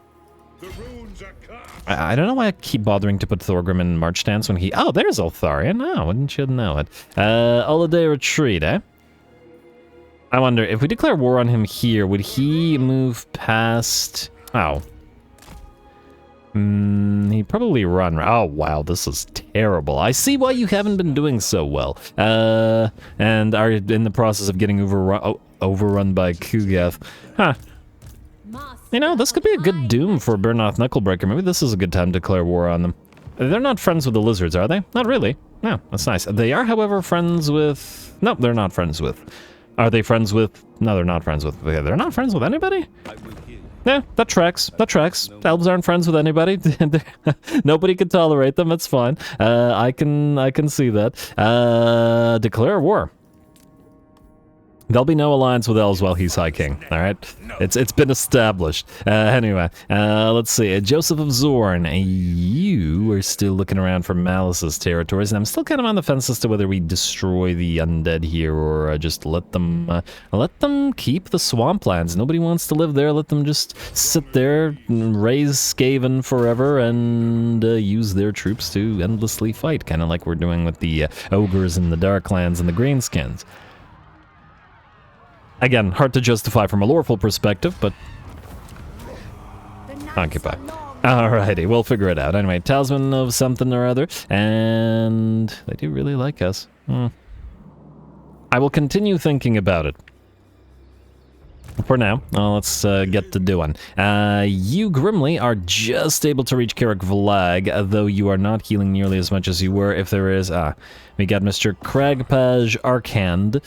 I don't know why I keep bothering to put Thorgrim in March Stance when he... Oh, there's Eltharion. Oh, wouldn't you know it? Holiday Retreat, eh? I wonder, if we declare war on him here, would he move past... Oh. He'd probably run. Oh, wow, this is terrible. I see why you haven't been doing so well. And are in the process of getting overrun by Kugath. Huh. You know, this could be a good doom for Burnoth Knucklebreaker. Maybe this is a good time to declare war on them. They're not friends with the lizards, are they? Not really. No, that's nice. They are, however, friends with... No, they're not friends with... Are they friends with... No, they're not friends with... They're not friends with anybody? Yeah, that tracks. That tracks. Elves aren't friends with anybody. Nobody can tolerate them. It's fine. I can see that. Declare war. There'll be no alliance with elves while he's High King, alright? It's been established. Anyway, let's see. Joseph of Zorn, you are still looking around for Malice's territories, and I'm still kind of on the fence as to whether we destroy the undead here or just let them keep the swamplands. Nobody wants to live there. Let them just sit there and raise Skaven forever and use their troops to endlessly fight, kind of like we're doing with the ogres in the Darklands and the Greenskins. Again, hard to justify from a loreful perspective, but... Occupy. Alrighty, we'll figure it out. Anyway, talisman of something or other, and they do really like us. I will continue thinking about it. For now, let's get to doing. You, Grimly, are just able to reach Karak Vlag, though you are not healing nearly as much as you were if there is... we got Mr. Cragpage Arkhand.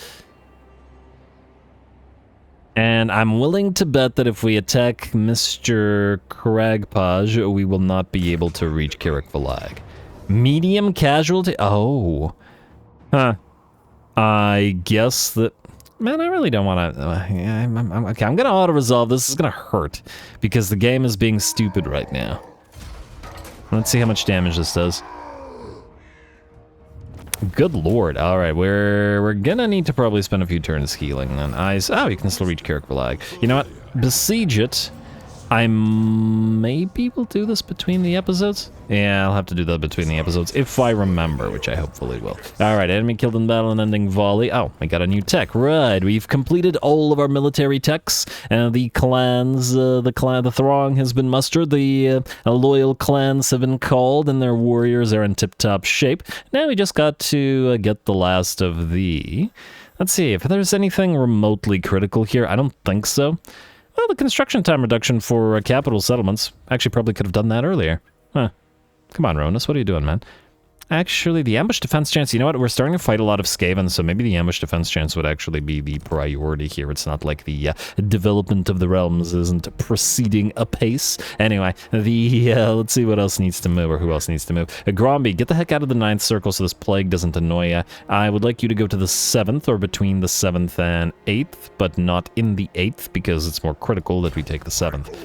And I'm willing to bet that if we attack Mr. Cragpage, we will not be able to reach Karak Vlag. Medium casualty? Oh. Huh. I guess that... Man, I really don't want to... okay, I'm going to auto-resolve. This is going to hurt, because the game is being stupid right now. Let's see how much damage this does. Good lord. Alright, we're gonna need to probably spend a few turns healing then. Oh, you can still reach Karak Vlag. You know what? Besiege it. I maybe will do this between the episodes? Yeah, I'll have to do that between the episodes, if I remember, which I hopefully will. Alright, enemy killed in battle and ending volley. Oh, we got a new tech. Right, we've completed all of our military techs. The clans, the throng has been mustered. The loyal clans have been called, and their warriors are in tip-top shape. Now we just got to get the last of the... Let's see, if there's anything remotely critical here. I don't think so. Well, the construction time reduction for capital settlements. Actually, probably could have done that earlier. Huh. Come on, Ruinous, what are you doing, man? Actually, the ambush defense chance, you know what? We're starting to fight a lot of Skaven, so maybe the ambush defense chance would actually be the priority here. It's not like the development of the realms isn't proceeding apace. Anyway, let's see what else needs to move, or who else needs to move. Gromby, get the heck out of the 9th circle so this plague doesn't annoy you. I would like you to go to the 7th, or between the 7th and 8th, but not in the 8th, because it's more critical that we take the 7th.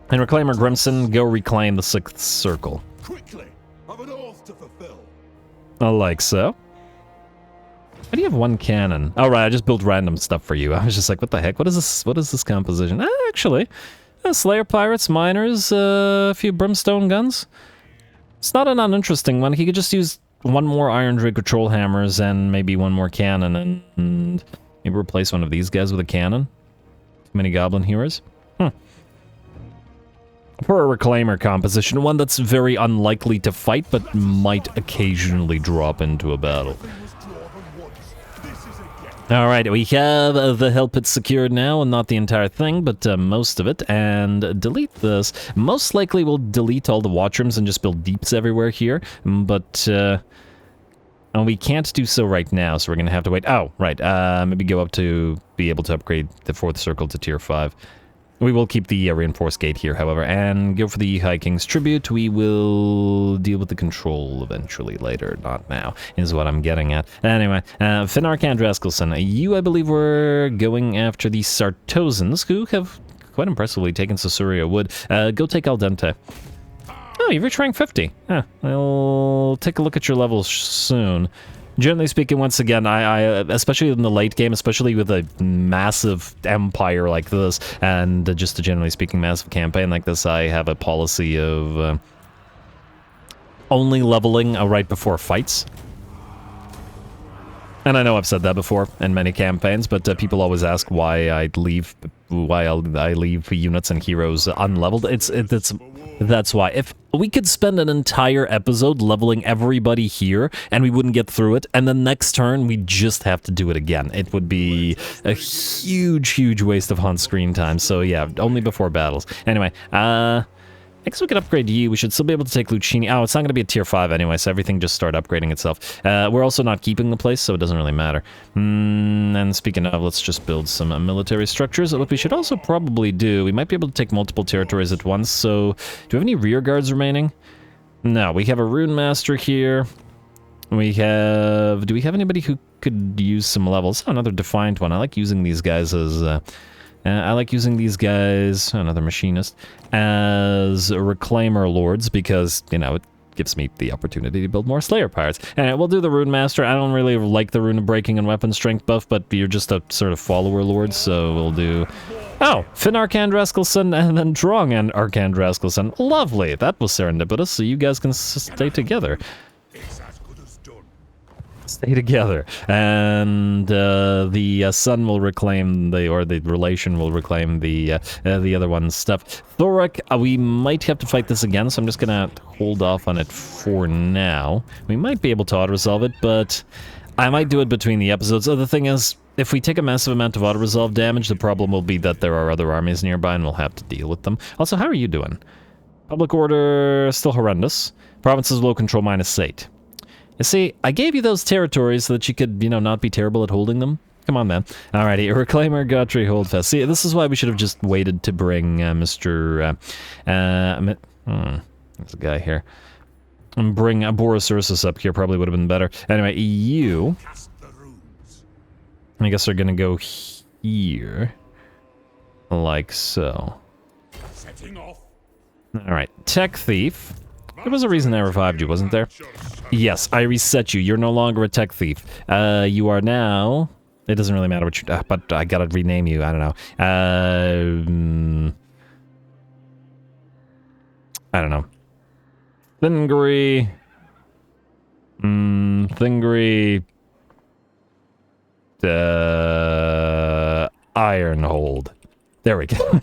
And Reclaimer Grimson, go reclaim the 6th circle. Quickly! I've an oath to fulfill. I like so. Why do you have 1 cannon? Oh, right, I just built random stuff for you. I was just like, what the heck? What is this? What is this composition? Actually, Slayer Pirates, Miners, a few Brimstone guns. It's not an uninteresting one. He could just use 1 more Iron Drake Control Hammers and maybe 1 more cannon and maybe replace one of these guys with a cannon. Too many Goblin Heroes. For a Reclaimer composition, one that's very unlikely to fight, but might occasionally drop into a battle. Alright, we have the Hell Pit secured now, and not the entire thing, but most of it, and delete this. Most likely we'll delete all the watch rooms and just build deeps everywhere here, but and we can't do so right now, so we're gonna have to wait. Oh, right, maybe go up to be able to upgrade the 4th circle to tier 5. We will keep the reinforced gate here, however, and go for the High King's Tribute. We will deal with the control eventually later, not now, is what I'm getting at. Anyway, Finark Andraskelson, you, I believe, were going after the Sartosans, who have quite impressively taken Susuria Wood. Go take Al Dente. Oh, you've reached rank 50. I'll take a look at your levels soon. Generally speaking, once again, I especially in the late game, especially with a massive empire like this, and just a generally speaking massive campaign like this, I have a policy of only leveling right before fights. And I know I've said that before in many campaigns, but people always ask why I leave units and heroes unleveled. That's why. If we could spend an entire episode leveling everybody here, and we wouldn't get through it, and the next turn we'd just have to do it again, it would be a huge waste of hunt screen time. So yeah, only before battles. Anyway, I guess we could upgrade you. We should still be able to take Lucchini. Oh, it's not going to be a tier 5 anyway, so everything just start upgrading itself. We're also not keeping the place, so it doesn't really matter. And speaking of, let's just build some military structures. What we should also probably do, we might be able to take multiple territories at once, so do we have any rear guards remaining? No, we have a Rune Master here. Do we have anybody who could use some levels? Oh, another Defiant one. I like using these guys as... another machinist, as Reclaimer Lords, because, you know, it gives me the opportunity to build more Slayer Pirates. And we'll do the Rune Master. I don't really like the Rune of Breaking and Weapon Strength buff, but you're just a sort of follower lord, so we'll do... Oh, Finn Arkandraskelson and then Drong and Arkandraskelson. Lovely! That was serendipitous, so you guys can stay together. Stay together, and the son will reclaim the relation will reclaim the other one's stuff. Thorax, we might have to fight this again, so I'm just gonna hold off on it for now. We might be able to auto-resolve it, but I might do it between the episodes. So the thing is, if we take a massive amount of auto-resolve damage, the problem will be that there are other armies nearby, and we'll have to deal with them. Also, how are you doing? Public order still horrendous. Provinces low control -8. You see, I gave you those territories so that you could, you know, not be terrible at holding them. Come on, man. Alrighty, Reclaimer Gautry Holdfast. See, this is why we should have just waited to bring Mr. There's a guy here. And bring Boris Ursus up here probably would have been better. Anyway, you... I guess they're gonna go here. Like so. Alright, Tech Thief. There was a reason I revived you, wasn't there? Yes, I reset you. You're no longer a tech thief. You are now... It doesn't really matter what you... but I gotta rename you. I don't know. I don't know. Thingry... Thingry... Ironhold. There we go.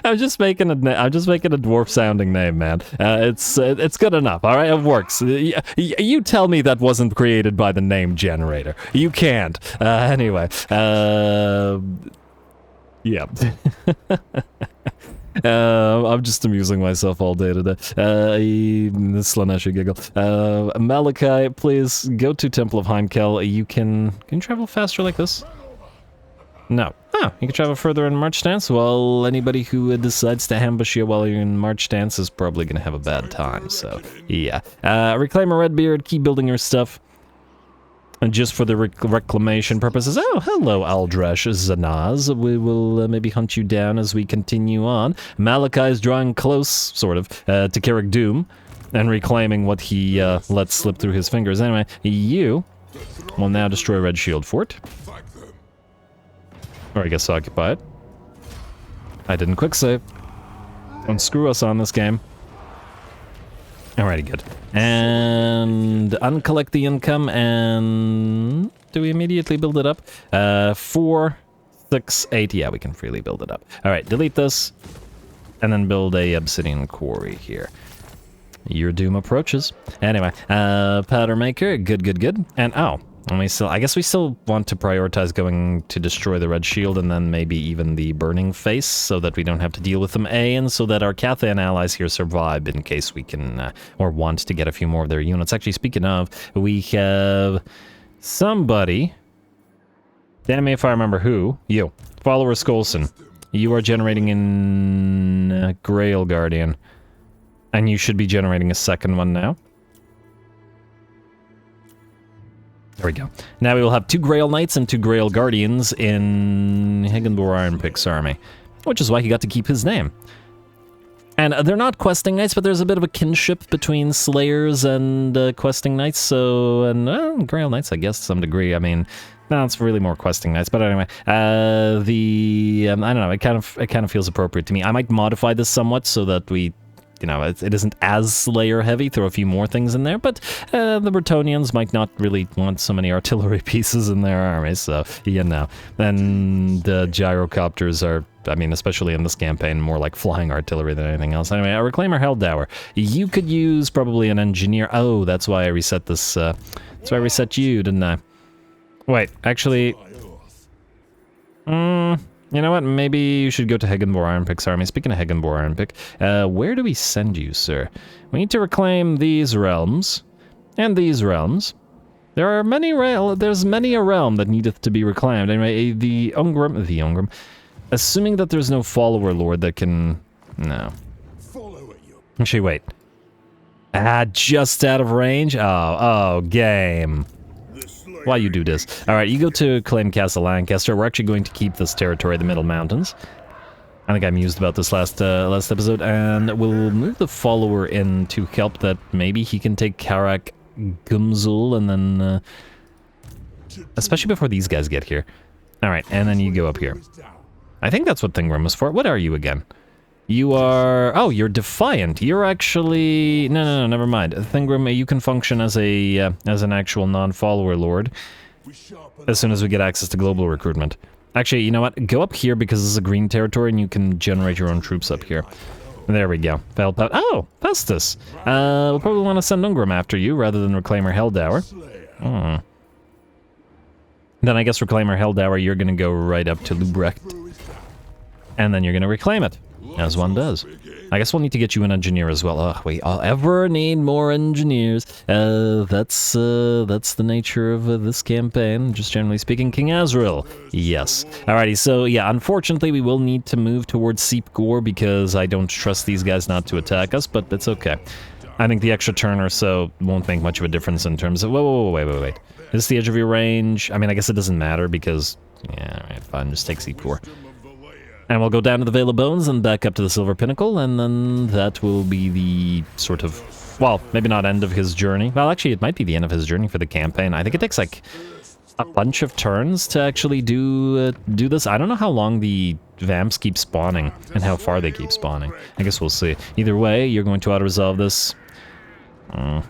I'm just making a dwarf sounding name, man. It's good enough. All right, it works. You tell me that wasn't created by the name generator. You can't. Anyway, Yeah. I'm just amusing myself all day today. Slanesh giggle. Malachi, please go to Temple of Heimkel. Can you travel faster like this? No. Oh, you can travel further in March stance? Well, anybody who decides to ambush you while you're in March stance is probably going to have a bad time, so yeah. Reclaimer Redbeard, keep building your stuff. And just for the reclamation purposes. Oh, hello, Aldresh Zanaz. We will maybe hunt you down as we continue on. Malachi is drawing close, sort of, to Carrick Doom and reclaiming what he let slip through his fingers. Anyway, you will now destroy Red Shield Fort. Or I guess occupy it. I didn't quick save. Don't screw us on this game. Alrighty, good. And uncollect the income, and do we immediately build it up? 4, 6, 8. Yeah, we can freely build it up. Alright, delete this, and then build a obsidian quarry here. Your doom approaches. Anyway, powder maker, good. And oh, and I guess we still want to prioritize going to destroy the red shield and then maybe even the burning face so that we don't have to deal with them, and so that our Cathan allies here survive in case we can or want to get a few more of their units. Actually, speaking of, we have somebody, damn me if I remember who, you, Follower Skolson. You are generating in Grail Guardian, and you should be generating a second one now. There we go. Now we will have 2 Grail Knights and 2 Grail Guardians in Higginbor Ironpick's army, which is why he got to keep his name. And they're not questing knights, but there's a bit of a kinship between Slayers and questing knights, so, and Grail Knights, I guess, to some degree. I mean, no, it's really more questing knights, but anyway, I don't know, it kind of feels appropriate to me. I might modify this somewhat so that we, you know, it isn't as Slayer heavy, throw a few more things in there, but the Bretonnians might not really want so many artillery pieces in their army, so, you know. And the gyrocopters are, I mean, especially in this campaign, more like flying artillery than anything else. Anyway, a Reclaimer Helldower. You could use probably an engineer. Oh, that's why I reset this, that's why I reset you, didn't I? Wait, actually, you know what? Maybe you should go to Higginbor Ironpick's army. Speaking of Higginbor Ironpick, where do we send you, sir? We need to reclaim these realms, and these realms. There are many there's many a realm that needeth to be reclaimed. Anyway, the Ungrim, assuming that there's no follower lord that can, no. Actually, wait. Just out of range? Oh, game. Why you do this? Alright, you go to claim Castle Lancaster. We're actually going to keep this territory, the Middle Mountains. I think I mused about this last episode, and we'll move the follower in to help that maybe he can take Karak Gumzul, and then, especially before these guys get here. Alright, and then you go up here. I think that's what Thingrim was for. What are you again? You are... Oh, you're Defiant. You're actually... No, never mind. Thingrim, you can function as an actual non-follower lord as soon as we get access to global recruitment. Actually, you know what? Go up here because this is a green territory and you can generate your own troops up here. There we go. Oh, Festus. We'll probably want to send Ungrim after you rather than Reclaimer Helldower. Then I guess Reclaimer Helldower, you're going to go right up to Lubrecht. And then you're going to reclaim it. As one does. I guess we'll need to get you an engineer as well. Oh, I'll ever need more engineers. That's the nature of this campaign, just generally speaking. King Azrael. Yes. Alrighty, so yeah, unfortunately we will need to move towards Seep Gore because I don't trust these guys not to attack us, but it's okay. I think the extra turn or so won't make much of a difference in terms of... Whoa, wait. Is this the edge of your range? I mean, I guess it doesn't matter because... Yeah, alright, fine, just take Seep Gore. And we'll go down to the Vale of Bones and back up to the Silver Pinnacle, and then that will be the sort of, well, maybe not end of his journey. Well, actually, it might be the end of his journey for the campaign. I think it takes, like, a bunch of turns to actually do this. I don't know how long the vamps keep spawning and how far they keep spawning. I guess we'll see. Either way, you're going to auto-resolve this. I'm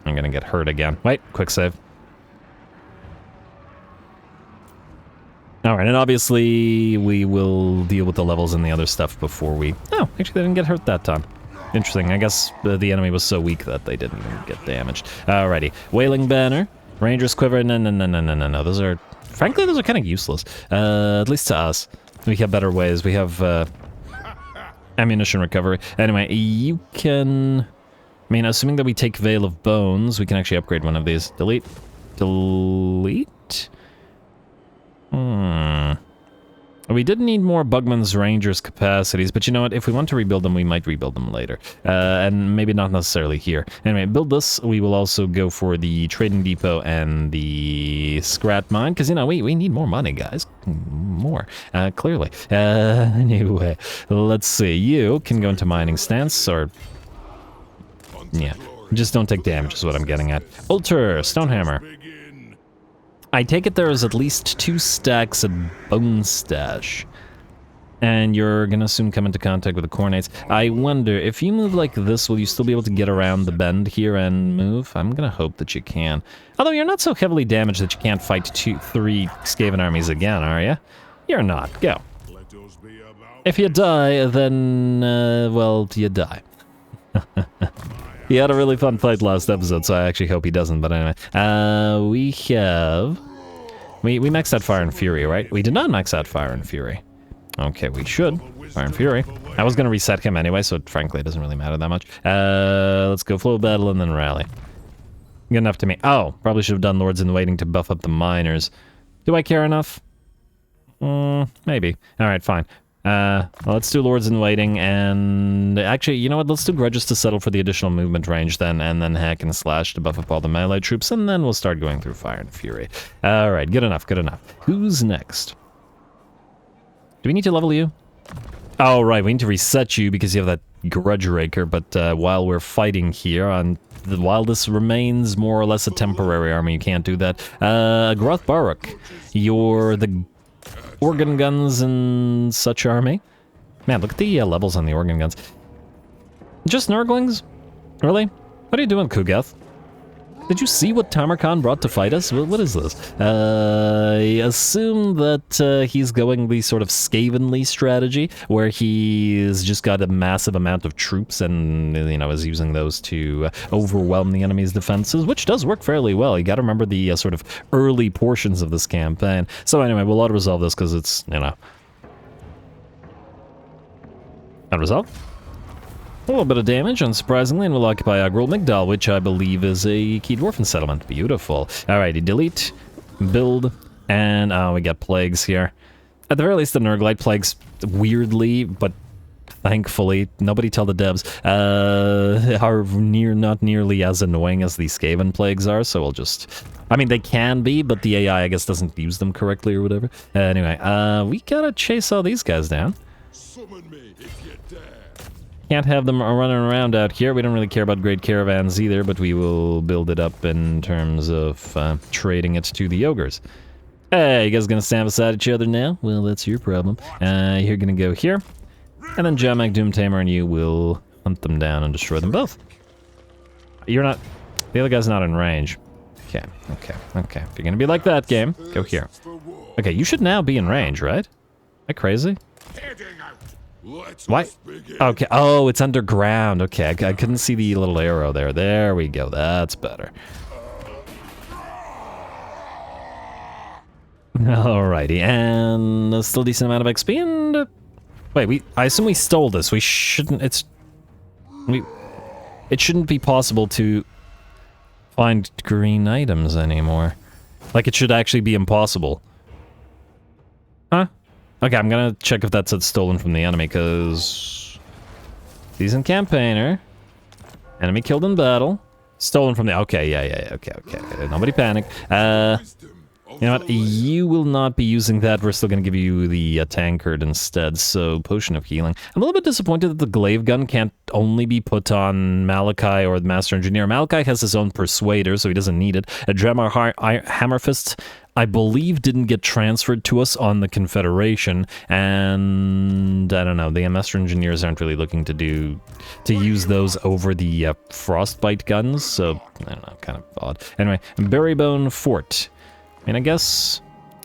gonna get hurt again. Wait, quick save. Alright, and obviously we will deal with the levels and the other stuff before we... Oh, actually they didn't get hurt that time. Interesting, I guess the enemy was so weak that they didn't get damaged. Alrighty, Wailing Banner, Ranger's Quiver, no. Those are... Frankly, those are kind of useless. At least to us. We have better ways. We have ammunition recovery. Anyway, you can... I mean, assuming that we take Veil of Bones, we can actually upgrade one of these. Delete. Delete? We did need more Bugman's Rangers capacities, but you know what? If we want to rebuild them, we might rebuild them later. And maybe not necessarily here. Anyway, build this. We will also go for the Trading Depot and the Scrap Mine, because, you know, we need more money, guys. More, clearly. Anyway, let's see. You can go into Mining Stance, or... yeah, just don't take damage is what I'm getting at. Alter, Stonehammer. I take it there is at least 2 stacks of Bone Stash. And you're gonna soon come into contact with the Cornates. I wonder, if you move like this, will you still be able to get around the bend here and move? I'm gonna hope that you can. Although you're not so heavily damaged that you can't fight 3 Skaven armies again, are you? You're not. Go. If you die, then, well, you die. He had a really fun fight last episode, so I actually hope he doesn't, but anyway. We have... We maxed out Fire and Fury, right? We did not max out Fire and Fury. Okay, we should. Fire and Fury. I was going to reset him anyway, so frankly it doesn't really matter that much. Let's go Flow Battle and then Rally. Good enough to me. Oh, probably should have done Lords in Waiting to buff up the Miners. Do I care enough? Maybe. Alright, fine. Well, let's do Lords in Waiting, and actually, you know what, let's do Grudges to settle for the additional movement range then, and then Hack and Slash to buff up all the melee troops, and then we'll start going through Fire and Fury. Alright, good enough, good enough. Who's next? Do we need to level you? Oh, right, we need to reset you because you have that Grudge Raker, but while we're fighting here, while this remains more or less a temporary army, you can't do that. Groth Baruch, you're the organ guns and such army. Man, look at the levels on the organ guns. Just Nurglings? Really? What are you doing, Kugeth? Did you see what Tamarcon brought to fight us? What is this? I assume that he's going the sort of Skavenly strategy, where he's just got a massive amount of troops and, you know, is using those to overwhelm the enemy's defenses, which does work fairly well. You gotta remember the sort of early portions of this campaign. So anyway, we'll auto-resolve this because it's, you know... Auto-resolve? A little bit of damage, unsurprisingly, and we'll occupy Agrul Migdal, which I believe is a key dwarfen settlement. Beautiful. Alrighty, delete, build, and we got plagues here. At the very least, the Nurglite plagues, weirdly, but thankfully, nobody tell the devs, are not nearly as annoying as the Skaven plagues are, so we'll just... I mean, they can be, but the AI, I guess, doesn't use them correctly or whatever. Anyway, we gotta chase all these guys down. Summon me if you dare. Can't have them running around out here. We don't really care about great caravans either, but we will build it up in terms of trading it to the ogres. Hey, you guys gonna stand beside each other now? Well, that's your problem. You're gonna go here, and then Jamak, Doomtamer, and you will hunt them down and destroy them both. You're not... The other guy's not in range. Okay. If you're gonna be like that, game, go here. Okay, you should now be in range, right? Am I crazy? Why? Okay, oh, it's underground. Okay, I couldn't see the little arrow there. There we go, that's better. Alrighty, and still a decent amount of XP, and... wait, I assume we stole this. We shouldn't, it shouldn't be possible to find green items anymore. Like, it should actually be impossible. Huh? Okay, I'm gonna check if that's stolen from the enemy, because... Seasoned Campaigner. Enemy killed in battle. Stolen from the... Okay, yeah, okay. Nobody panic. You know what? You will not be using that. We're still gonna give you the tankard instead, so Potion of Healing. I'm a little bit disappointed that the Glaive Gun can't only be put on Malachi or the Master Engineer. Malachi has his own Persuader, so he doesn't need it. A Dremar Hammerfist, I believe, didn't get transferred to us on the Confederation, and I don't know, the Master Engineers aren't really looking to use those over the Frostbite guns, so I don't know, kind of odd. Anyway, Berrybone Fort. I mean, I guess...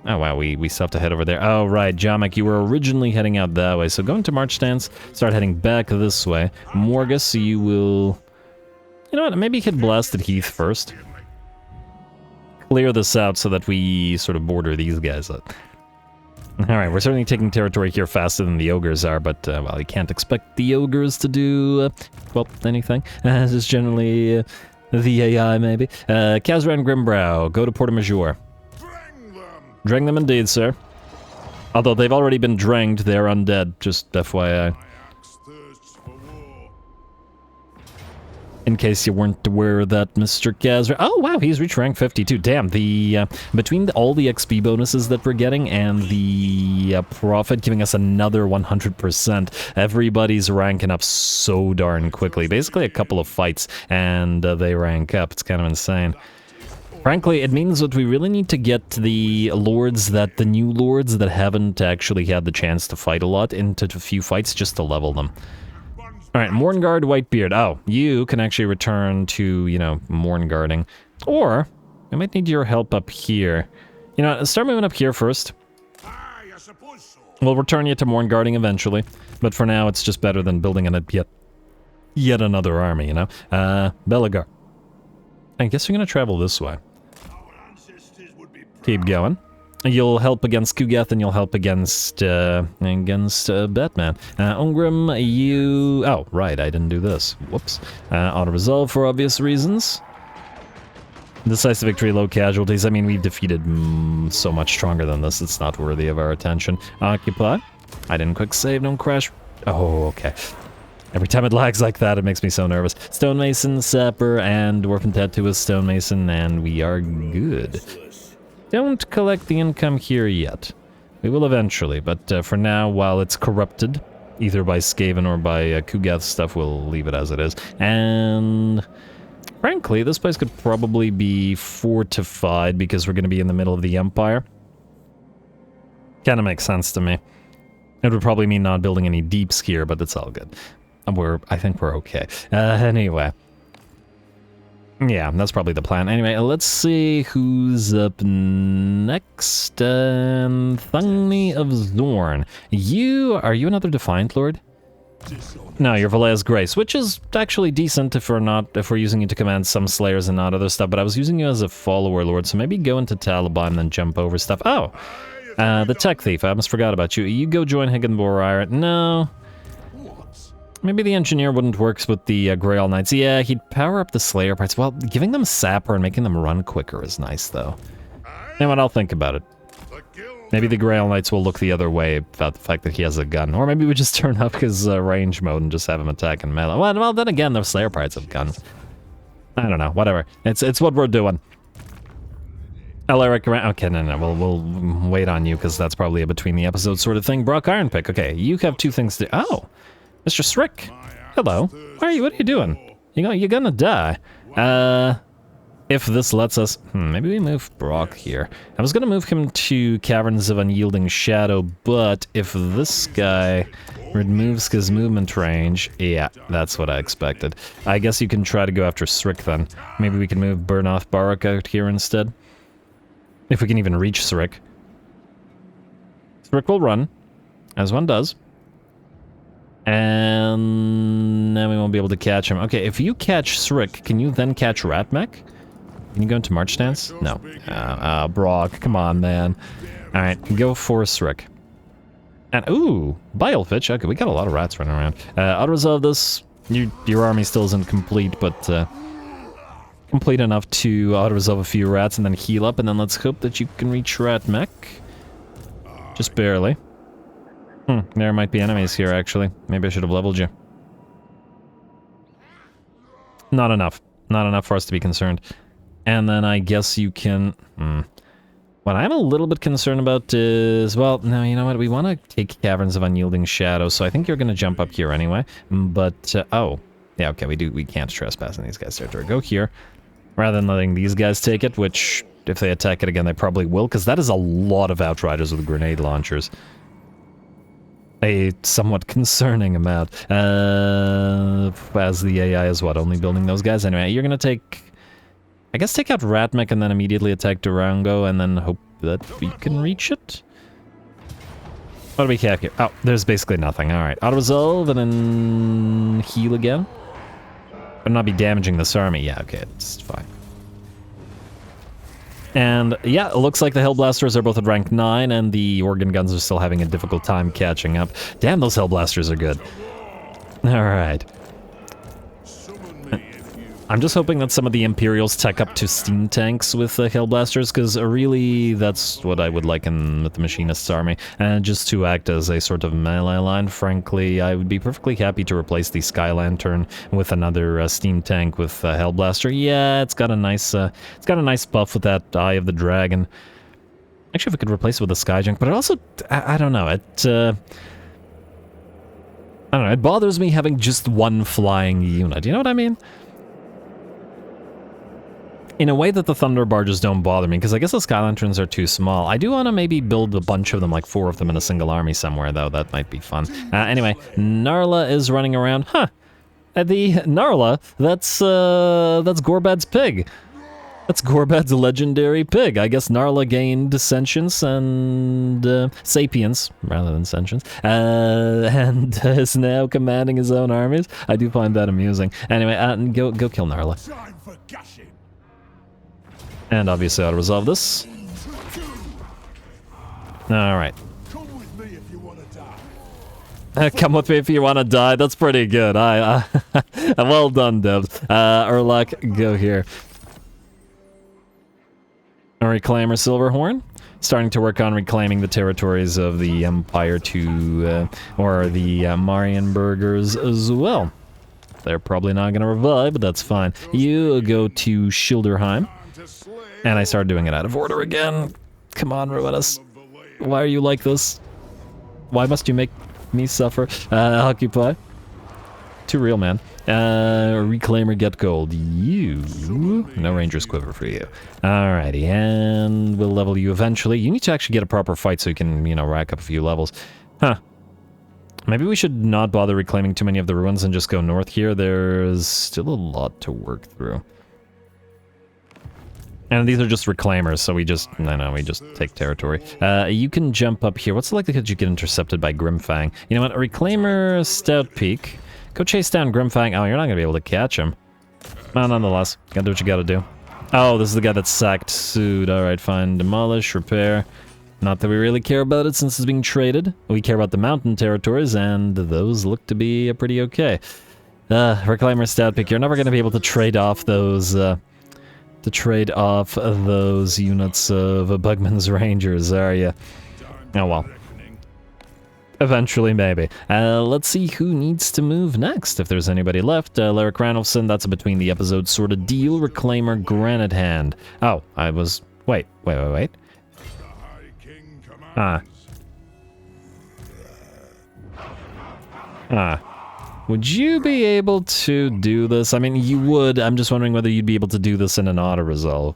Oh, wow, we still have to head over there. Oh, right, Jamak, you were originally heading out that way, so go into March Stance, start heading back this way. Morgus, you will... You know what, maybe hit Blasted Heath first. Clear this out so that we sort of border these guys up. Alright, we're certainly taking territory here faster than the ogres are, but, well, you can't expect the ogres to do, well, anything. This is generally the AI, maybe. Kazran Grimbrow, go to Porta Major. Drang them! Drang them indeed, sir. Although they've already been dranged, they're undead, just FYI. My axe thirsts for war. In case you weren't aware of that, Mr. Kazra. Oh, wow, he's reached rank 52. Damn, the between all the XP bonuses that we're getting and the profit giving us another 100%, everybody's ranking up so darn quickly. Basically a couple of fights, and they rank up. It's kind of insane. Frankly, it means that we really need to get the lords the new lords that haven't actually had the chance to fight a lot into a few fights just to level them. Alright, Mourngard Whitebeard. Oh, you can actually return to, you know, Mourngarding. Or, I might need your help up here. You know, start moving up here first. Aye, I suppose so. We'll return you to Mourngarding eventually. But for now, it's just better than building yet another army, you know? Belagar. I guess you're gonna travel this way. Our ancestors would be proud. Keep going. You'll help against Kugath, and you'll help against Batman. Ungrim, you... Oh, right, I didn't do this. Whoops. Auto-resolve for obvious reasons. Decisive victory, low casualties. I mean, we've defeated so much stronger than this. It's not worthy of our attention. Occupy. I didn't quick save, don't crash. Oh, okay. Every time it lags like that, it makes me so nervous. Stonemason, Sapper, and Dwarfen Tattoo is Stonemason, and we are good. Don't collect the income here yet. We will eventually, but for now, while it's corrupted, either by Skaven or by Kugath stuff, we'll leave it as it is. And frankly, this place could probably be fortified because we're going to be in the middle of the Empire. Kind of makes sense to me. It would probably mean not building any deeps here, but it's all good. I think we're okay. Anyway. Yeah, that's probably the plan. Anyway, let's see who's up next. Thungni of Zorn. Are you another Defiant Lord? No, you're Valai's Grace, which is actually decent if we're using you to command some Slayers and not other stuff, but I was using you as a follower lord, so maybe go into Taliban and then jump over stuff. Oh, the Tech Thief, I almost forgot about you. You go join Higginborough. No. Maybe the engineer wouldn't work with the Grail Knights. Yeah, he'd power up the Slayer parts. Well, giving them Sapper and making them run quicker is nice, though. You know what, I'll think about it. Maybe the Grail Knights will look the other way about the fact that he has a gun. Or maybe we just turn up his range mode and just have him attack in melee. Well, then again, the Slayer parts have guns. I don't know, whatever. It's what we're doing. Alaric, okay, no, we'll wait on you, because that's probably a between the episodes sort of thing. Brock Ironpick, okay, you have two things to... Oh! Mr. Strick, hello. What are you doing? You're gonna die. If this lets us... maybe we move Brock here. I was gonna move him to Caverns of Unyielding Shadow, but if this guy removes his movement range... Yeah, that's what I expected. I guess you can try to go after Strick then. Maybe we can move Burnoth Barak out here instead. If we can even reach Strick. Strick will run, as one does. And then we won't be able to catch him. Okay, if you catch Srick, can you then catch Ratmek? Can you go into March Stance? No. Brock, come on, man. Alright, go for Srick. And, ooh, Bilefitch. Okay, we got a lot of rats running around. I'll resolve this. Your army still isn't complete, but complete enough to auto-resolve a few rats and then heal up, and then let's hope that you can reach Ratmek. Just barely. There might be enemies here, actually. Maybe I should have leveled you. Not enough. Not enough for us to be concerned. And then I guess you can... What I'm a little bit concerned about is... Well, no, you know what? We want to take Caverns of Unyielding Shadow, so I think you're going to jump up here anyway. But, oh. Yeah, okay, we can't trespass in these guys' territory. Go here. Rather than letting these guys take it, which, if they attack it again, they probably will, because that is a lot of Outriders with grenade launchers. A somewhat concerning amount. As the AI is what, only building those guys? Anyway, you're gonna take... I guess take out Ratmek and then immediately attack Durango and then hope that we can reach it? What do we have here? Oh, there's basically nothing. Alright, auto-resolve and then heal again. But not be damaging this army. Yeah, okay, it's fine. And yeah, it looks like the Hellblasters are both at rank 9, and the organ guns are still having a difficult time catching up. Damn, those Hellblasters are good. Alright. I'm just hoping that some of the Imperials tech up to steam tanks with the Hellblasters, because really, that's what I would like with the Machinist's army. And just to act as a sort of melee line, frankly, I would be perfectly happy to replace the Sky Lantern with another steam tank with Hellblaster. Yeah, it's got a nice buff with that Eye of the Dragon. Actually, if I could replace it with a Skyjunk, but it also, I don't know, it bothers me having just one flying unit, you know what I mean? In a way that the Thunder Barges don't bother me, because I guess the Sky Lanterns are too small. I do want to maybe build a bunch of them, like 4 of them in a single army somewhere, though. That might be fun. Anyway, Narla is running around. Huh. The Narla, that's Gorbad's pig. That's Gorbad's legendary pig. I guess Narla gained sentience and sapience, rather than sentience, and is now commanding his own armies. I do find that amusing. Anyway, go kill Narla. And obviously I'll resolve this. Alright. Come with me if you want to die. Come with me if you want to die. That's pretty good. Well done, Debs. Urlach, go here. Reclaimer Silverhorn. Starting to work on reclaiming the territories of the Empire or the Marienburgers as well. They're probably not going to revive, but that's fine. You go to Schilderheim. And I started doing it out of order again. Come on, Ruinous. Why are you like this? Why must you make me suffer? Occupy. Too real, man. Reclaimer, get gold. You. No Ranger's Quiver for you. Alrighty, and we'll level you eventually. You need to actually get a proper fight so you can, rack up a few levels. Huh. Maybe we should not bother reclaiming too many of the ruins and just go north here. There's still a lot to work through. And these are just reclaimers, so we just take territory. You can jump up here. What's the likelihood you get intercepted by Grimfang? You know what, a reclaimer, Stout Peak. Go chase down Grimfang. Oh, you're not gonna be able to catch him. No, nonetheless, gotta do what you gotta do. Oh, this is the guy that sacked Sood. Alright, fine. Demolish, repair. Not that we really care about it since it's being traded. We care about the mountain territories, and those look to be pretty okay. Reclaimer, Stout Peak. You're never gonna be able to trade off those, units of Bugman's Rangers, are you? Oh well. Eventually, maybe. Let's see who needs to move next, if there's anybody left. Lyric Ranulfson, that's a between the episodes sort of deal. Reclaimer, Granite Hand. Oh, I was... Wait. Would you be able to do this? I mean, you would. I'm just wondering whether you'd be able to do this in an auto-resolve.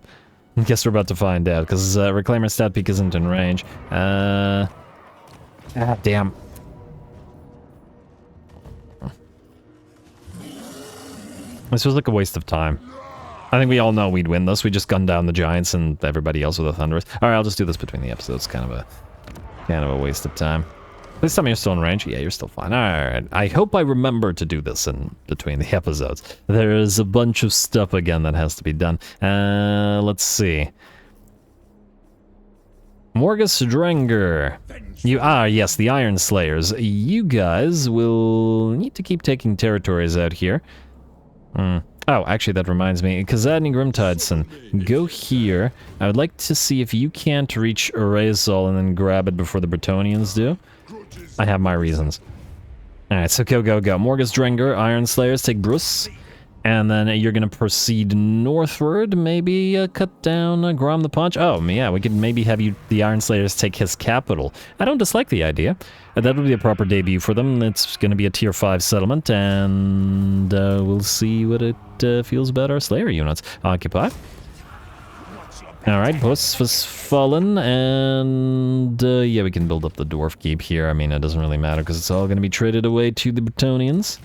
I guess we're about to find out, because Reclaimer Stat Peak isn't in range. Damn. This was like a waste of time. I think we all know we'd win this. We just gunned down the Giants and everybody else with a Thunderous. Alright, I'll just do this between the episodes. Kind of a waste of time. Please tell me you're still in range. Yeah, you're still fine. Alright. I hope I remember to do this in between the episodes. There's a bunch of stuff again that has to be done. Let's see. Morgus Drenger. Yes, the Iron Slayers. You guys will need to keep taking territories out here. Oh, actually, that reminds me. Kazadni Grimtideson, go here. I would like to see if you can't reach Erasol and then grab it before the Bretonnians do. I have my reasons. Alright, so go. Morgus Drenger, Iron Slayers, take Bruce. And then you're going to proceed northward, maybe cut down Grom the Punch. Oh, yeah, we could maybe have the Iron Slayers take his capital. I don't dislike the idea. That would be a proper debut for them. It's going to be a tier 5 settlement, and we'll see what it feels about our Slayer units. Occupy. Alright, Puss was fallen, and yeah, we can build up the Dwarf Keep here. I mean, it doesn't really matter, because it's all going to be traded away to the Bretonnians.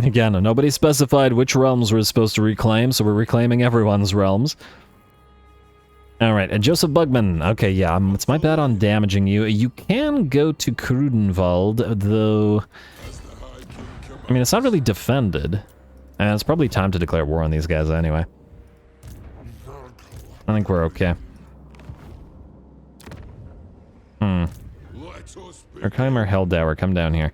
Again, nobody specified which realms we're supposed to reclaim, so we're reclaiming everyone's realms. Alright, and Joseph Bugman. Okay, yeah, it's my bad on damaging you. You can go to Krudenwald, though... I mean, it's not really defended. And it's probably time to declare war on these guys anyway. I think we're okay. Urkheimer Helldower, come down here.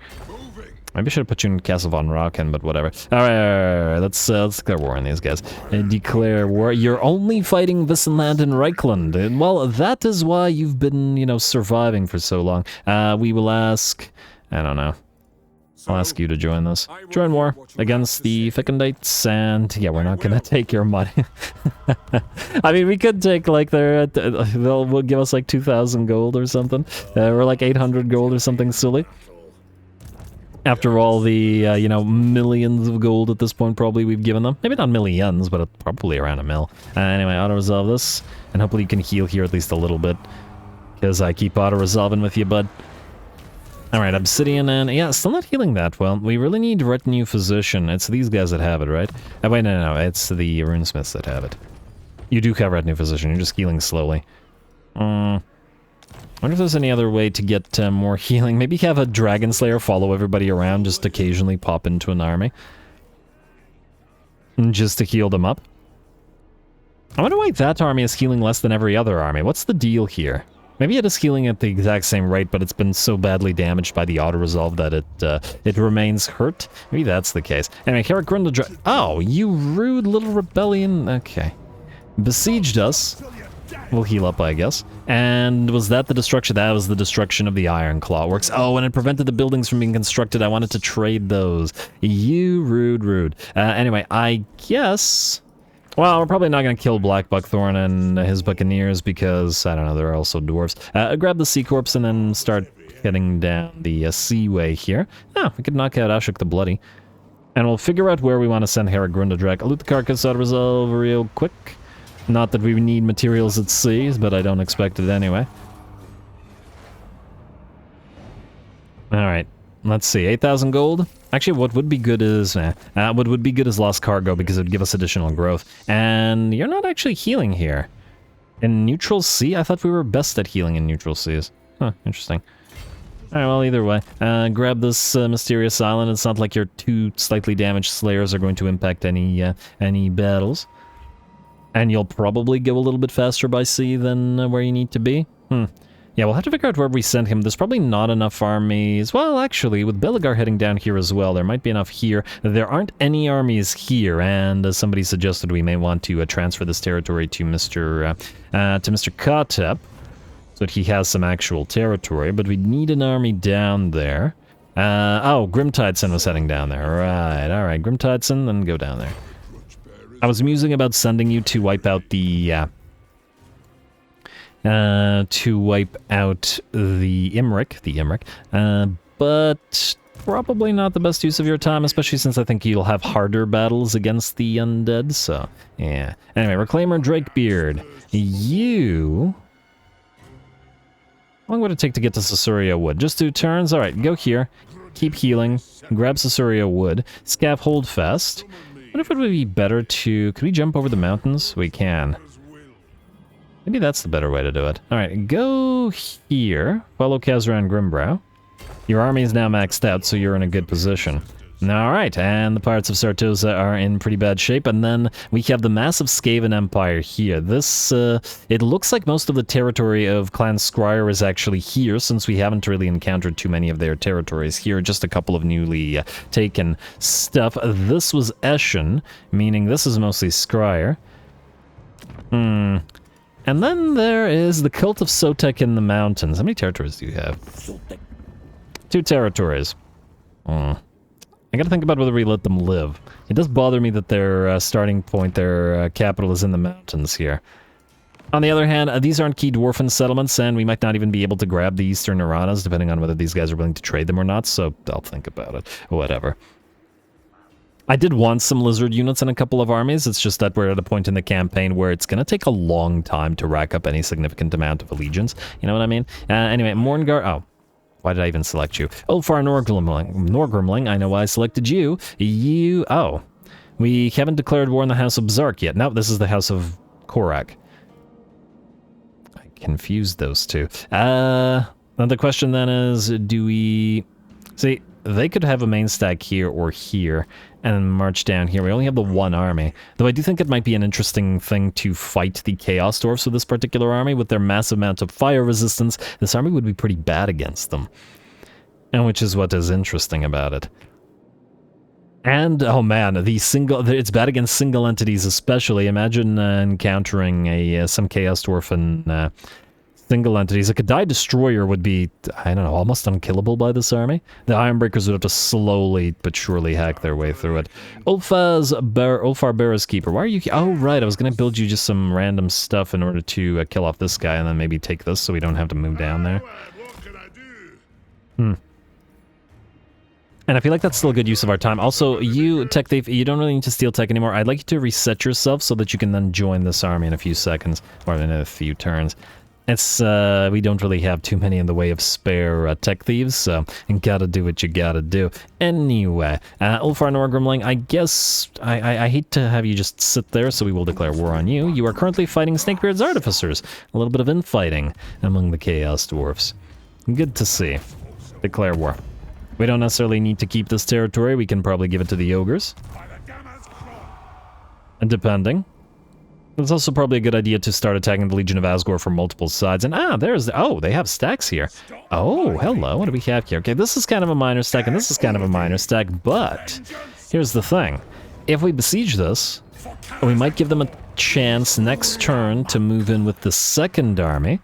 Maybe I should have put you in Castle von Rocken, but whatever. Alright, let's declare war on these guys. Declare war. You're only fighting Wissenland and Reichland. Well, that is why you've been, you know, surviving for so long. We will ask... I don't know. I'll ask you to join this. Join war against the Fickendates, and yeah, we're not gonna take your money. I mean, we could take like they'll give us like 2,000 gold or something, or like 800 gold or something silly. After all the you know, millions of gold at this point probably we've given them. Maybe not millions, but probably around a mil. Anyway, auto-resolve this, and hopefully you can heal here at least a little bit, because I keep auto-resolving with you, bud. Alright, Obsidian, and yeah, still not healing that well. We really need Retinue Physician. It's these guys that have it, right? Oh, wait, no, it's the Runesmiths that have it. You do have Retinue Physician, you're just healing slowly. I wonder if there's any other way to get more healing. Maybe have a Dragon Slayer follow everybody around, just occasionally pop into an army. Just to heal them up. I wonder why that army is healing less than every other army. What's the deal here? Maybe it is healing at the exact same rate, but it's been so badly damaged by the auto-resolve that it remains hurt. Maybe that's the case. Anyway, Karak. Oh, you rude little rebellion. Okay. Besieged us. We'll heal up, I guess. And was that the destruction? That was the destruction of the Iron Claw Works. Oh, and it prevented the buildings from being constructed. I wanted to trade those. You rude. Anyway, I guess... Well, we're probably not going to kill Black Buckthorn and his Buccaneers because, I don't know, they're also dwarves. Grab the Sea Corpse and then start heading down the Seaway here. Oh, we could knock out Ashok the Bloody. And we'll figure out where we want to send Herod Grundadrak. Loot the carcass out of resolve real quick. Not that we need materials at sea, but I don't expect it anyway. Alright, let's see, 8,000 gold? Actually, what would be good is what would be good is Lost Cargo because it would give us additional growth. And you're not actually healing here. In Neutral Sea? I thought we were best at healing in Neutral Seas. Huh, interesting. Alright, well, either way. Grab this Mysterious Island. It's not like your 2 slightly damaged Slayers are going to impact any battles. And you'll probably go a little bit faster by sea than where you need to be. Yeah, we'll have to figure out where we send him. There's probably not enough armies. Well, actually, with Belegar heading down here as well, there might be enough here. There aren't any armies here, and as somebody suggested, we may want to transfer this territory to Mr. Katep, so that he has some actual territory, but we need an army down there. Oh, Grimtidson was heading down there. Right, alright, Grimtidson, then go down there. I was musing about sending you to wipe out the Imric, but probably not the best use of your time, especially since I think you'll have harder battles against the undead, so, yeah. Anyway, Reclaimer Drakebeard, you... How long would it take to get to Susuria Wood? Just 2 turns? Alright, go here, keep healing, grab Susuria Wood, Scav Holdfast. I wonder if it would be better to... Could we jump over the mountains? We can. Maybe that's the better way to do it. Alright, go here. Follow Kazran Grimbrow. Your army is now maxed out, so you're in a good position. Alright, and the Pirates of Sartosa are in pretty bad shape, and then we have the massive Skaven Empire here. This, it looks like most of the territory of Clan Scryer is actually here, since we haven't really encountered too many of their territories here, just a couple of newly taken stuff. This was Eshen, meaning this is mostly Scryer. And then there is the Cult of Sotek in the mountains. How many territories do you have? 2 territories. I gotta think about whether we let them live. It does bother me that their starting point, their capital is in the mountains here. On the other hand, these aren't key dwarfen settlements, and we might not even be able to grab the Eastern Iranas, depending on whether these guys are willing to trade them or not, so I'll think about it. Whatever. I did want some lizard units in a couple of armies, it's just that we're at a point in the campaign where it's gonna take a long time to rack up any significant amount of allegiance, you know what I mean? Anyway, Morngar, oh, why did I even select you? Ulfar Norgrimling, I know why I selected you. Oh, we haven't declared war on the House of Bzark yet. No, this is the House of Korak. I confused those two. Now the question then is, do we... See, they could have a main stack here or here, and then march down here. We only have the one army. Though I do think it might be an interesting thing to fight the Chaos Dwarfs with this particular army. With their massive amount of fire resistance, this army would be pretty bad against them. And which is what is interesting about it. And, oh man, it's bad against single entities especially. Imagine encountering some Chaos Dwarf and single entities. A Kadai Destroyer would be, I don't know, almost unkillable by this army. The Ironbreakers would have to slowly but surely hack their way through it. Ulfar Bearer's Keeper. Why are you... Oh, right, I was going to build you just some random stuff in order to kill off this guy and then maybe take this so we don't have to move down there. And I feel like that's still a good use of our time. Also, you, Tech Thief, you don't really need to steal tech anymore. I'd like you to reset yourself so that you can then join this army in a few seconds, or in a few turns. It's, we don't really have too many in the way of spare Tech Thieves, so you gotta do what you gotta do. Anyway, Ulfar Norgrimling, I guess, I hate to have you just sit there, so we will declare war on you. You are currently fighting Snakebeard's Artificers. A little bit of infighting among the Chaos Dwarfs. Good to see. Declare war. We don't necessarily need to keep this territory. We can probably give it to the ogres. And depending. It's also probably a good idea to start attacking the Legion of Asgore from multiple sides. And oh, they have stacks here. Oh, hello, what do we have here? Okay, this is kind of a minor stack, and this is kind of a minor stack, but here's the thing. If we besiege this, we might give them a chance next turn to move in with the second army,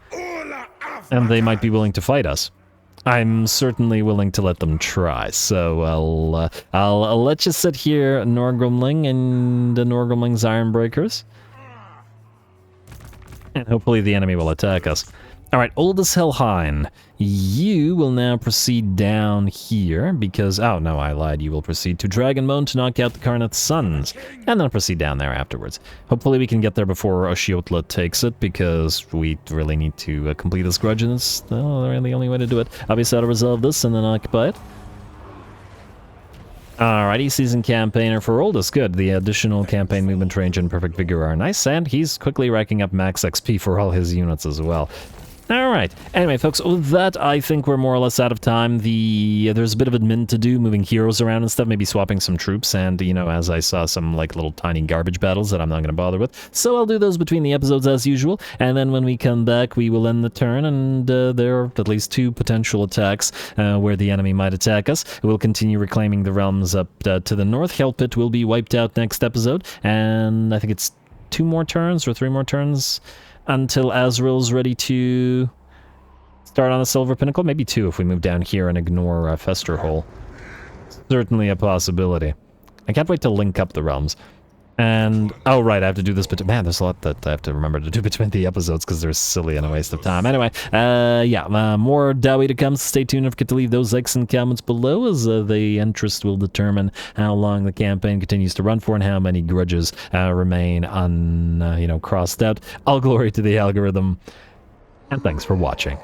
and they might be willing to fight us. I'm certainly willing to let them try, so I'll let you sit here, Norgrimling and the Norgrimling's Ironbreakers. And hopefully the enemy will attack us. Alright, Oldest Helheim, you will now proceed down here, because, oh no, I lied, you will proceed to Dragonbone to knock out the Karnath's sons, and then proceed down there afterwards. Hopefully we can get there before Oshiotla takes it, because we really need to complete this grudge, and it's really the only way to do it. Obviously I'll resolve this and then occupy it. Alrighty, Season Campaigner for Oldest, good. The additional campaign movement range and perfect vigor are nice, and he's quickly racking up max XP for all his units as well. Alright, anyway folks, with that I think we're more or less out of time. There's a bit of admin to do, moving heroes around and stuff, maybe swapping some troops, and, you know, as I saw some, like, little tiny garbage battles that I'm not going to bother with. So I'll do those between the episodes as usual, and then when we come back we will end the turn, and there are at least 2 potential attacks where the enemy might attack us. We'll continue reclaiming the realms up to the north. Hellpit will be wiped out next episode, and I think it's 2 more turns or 3 more turns until Azrael's ready to start on the Silver Pinnacle. Maybe 2 if we move down here and ignore Festerhole. Certainly a possibility. I can't wait to link up the realms. And, oh right, I have to do this, but man, there's a lot that I have to remember to do between the episodes because they're silly and a waste of time. Anyway, more Dowie to come, so stay tuned. Don't forget to leave those likes and comments below, as the interest will determine how long the campaign continues to run for and how many grudges remain crossed out. All glory to the algorithm, and thanks for watching.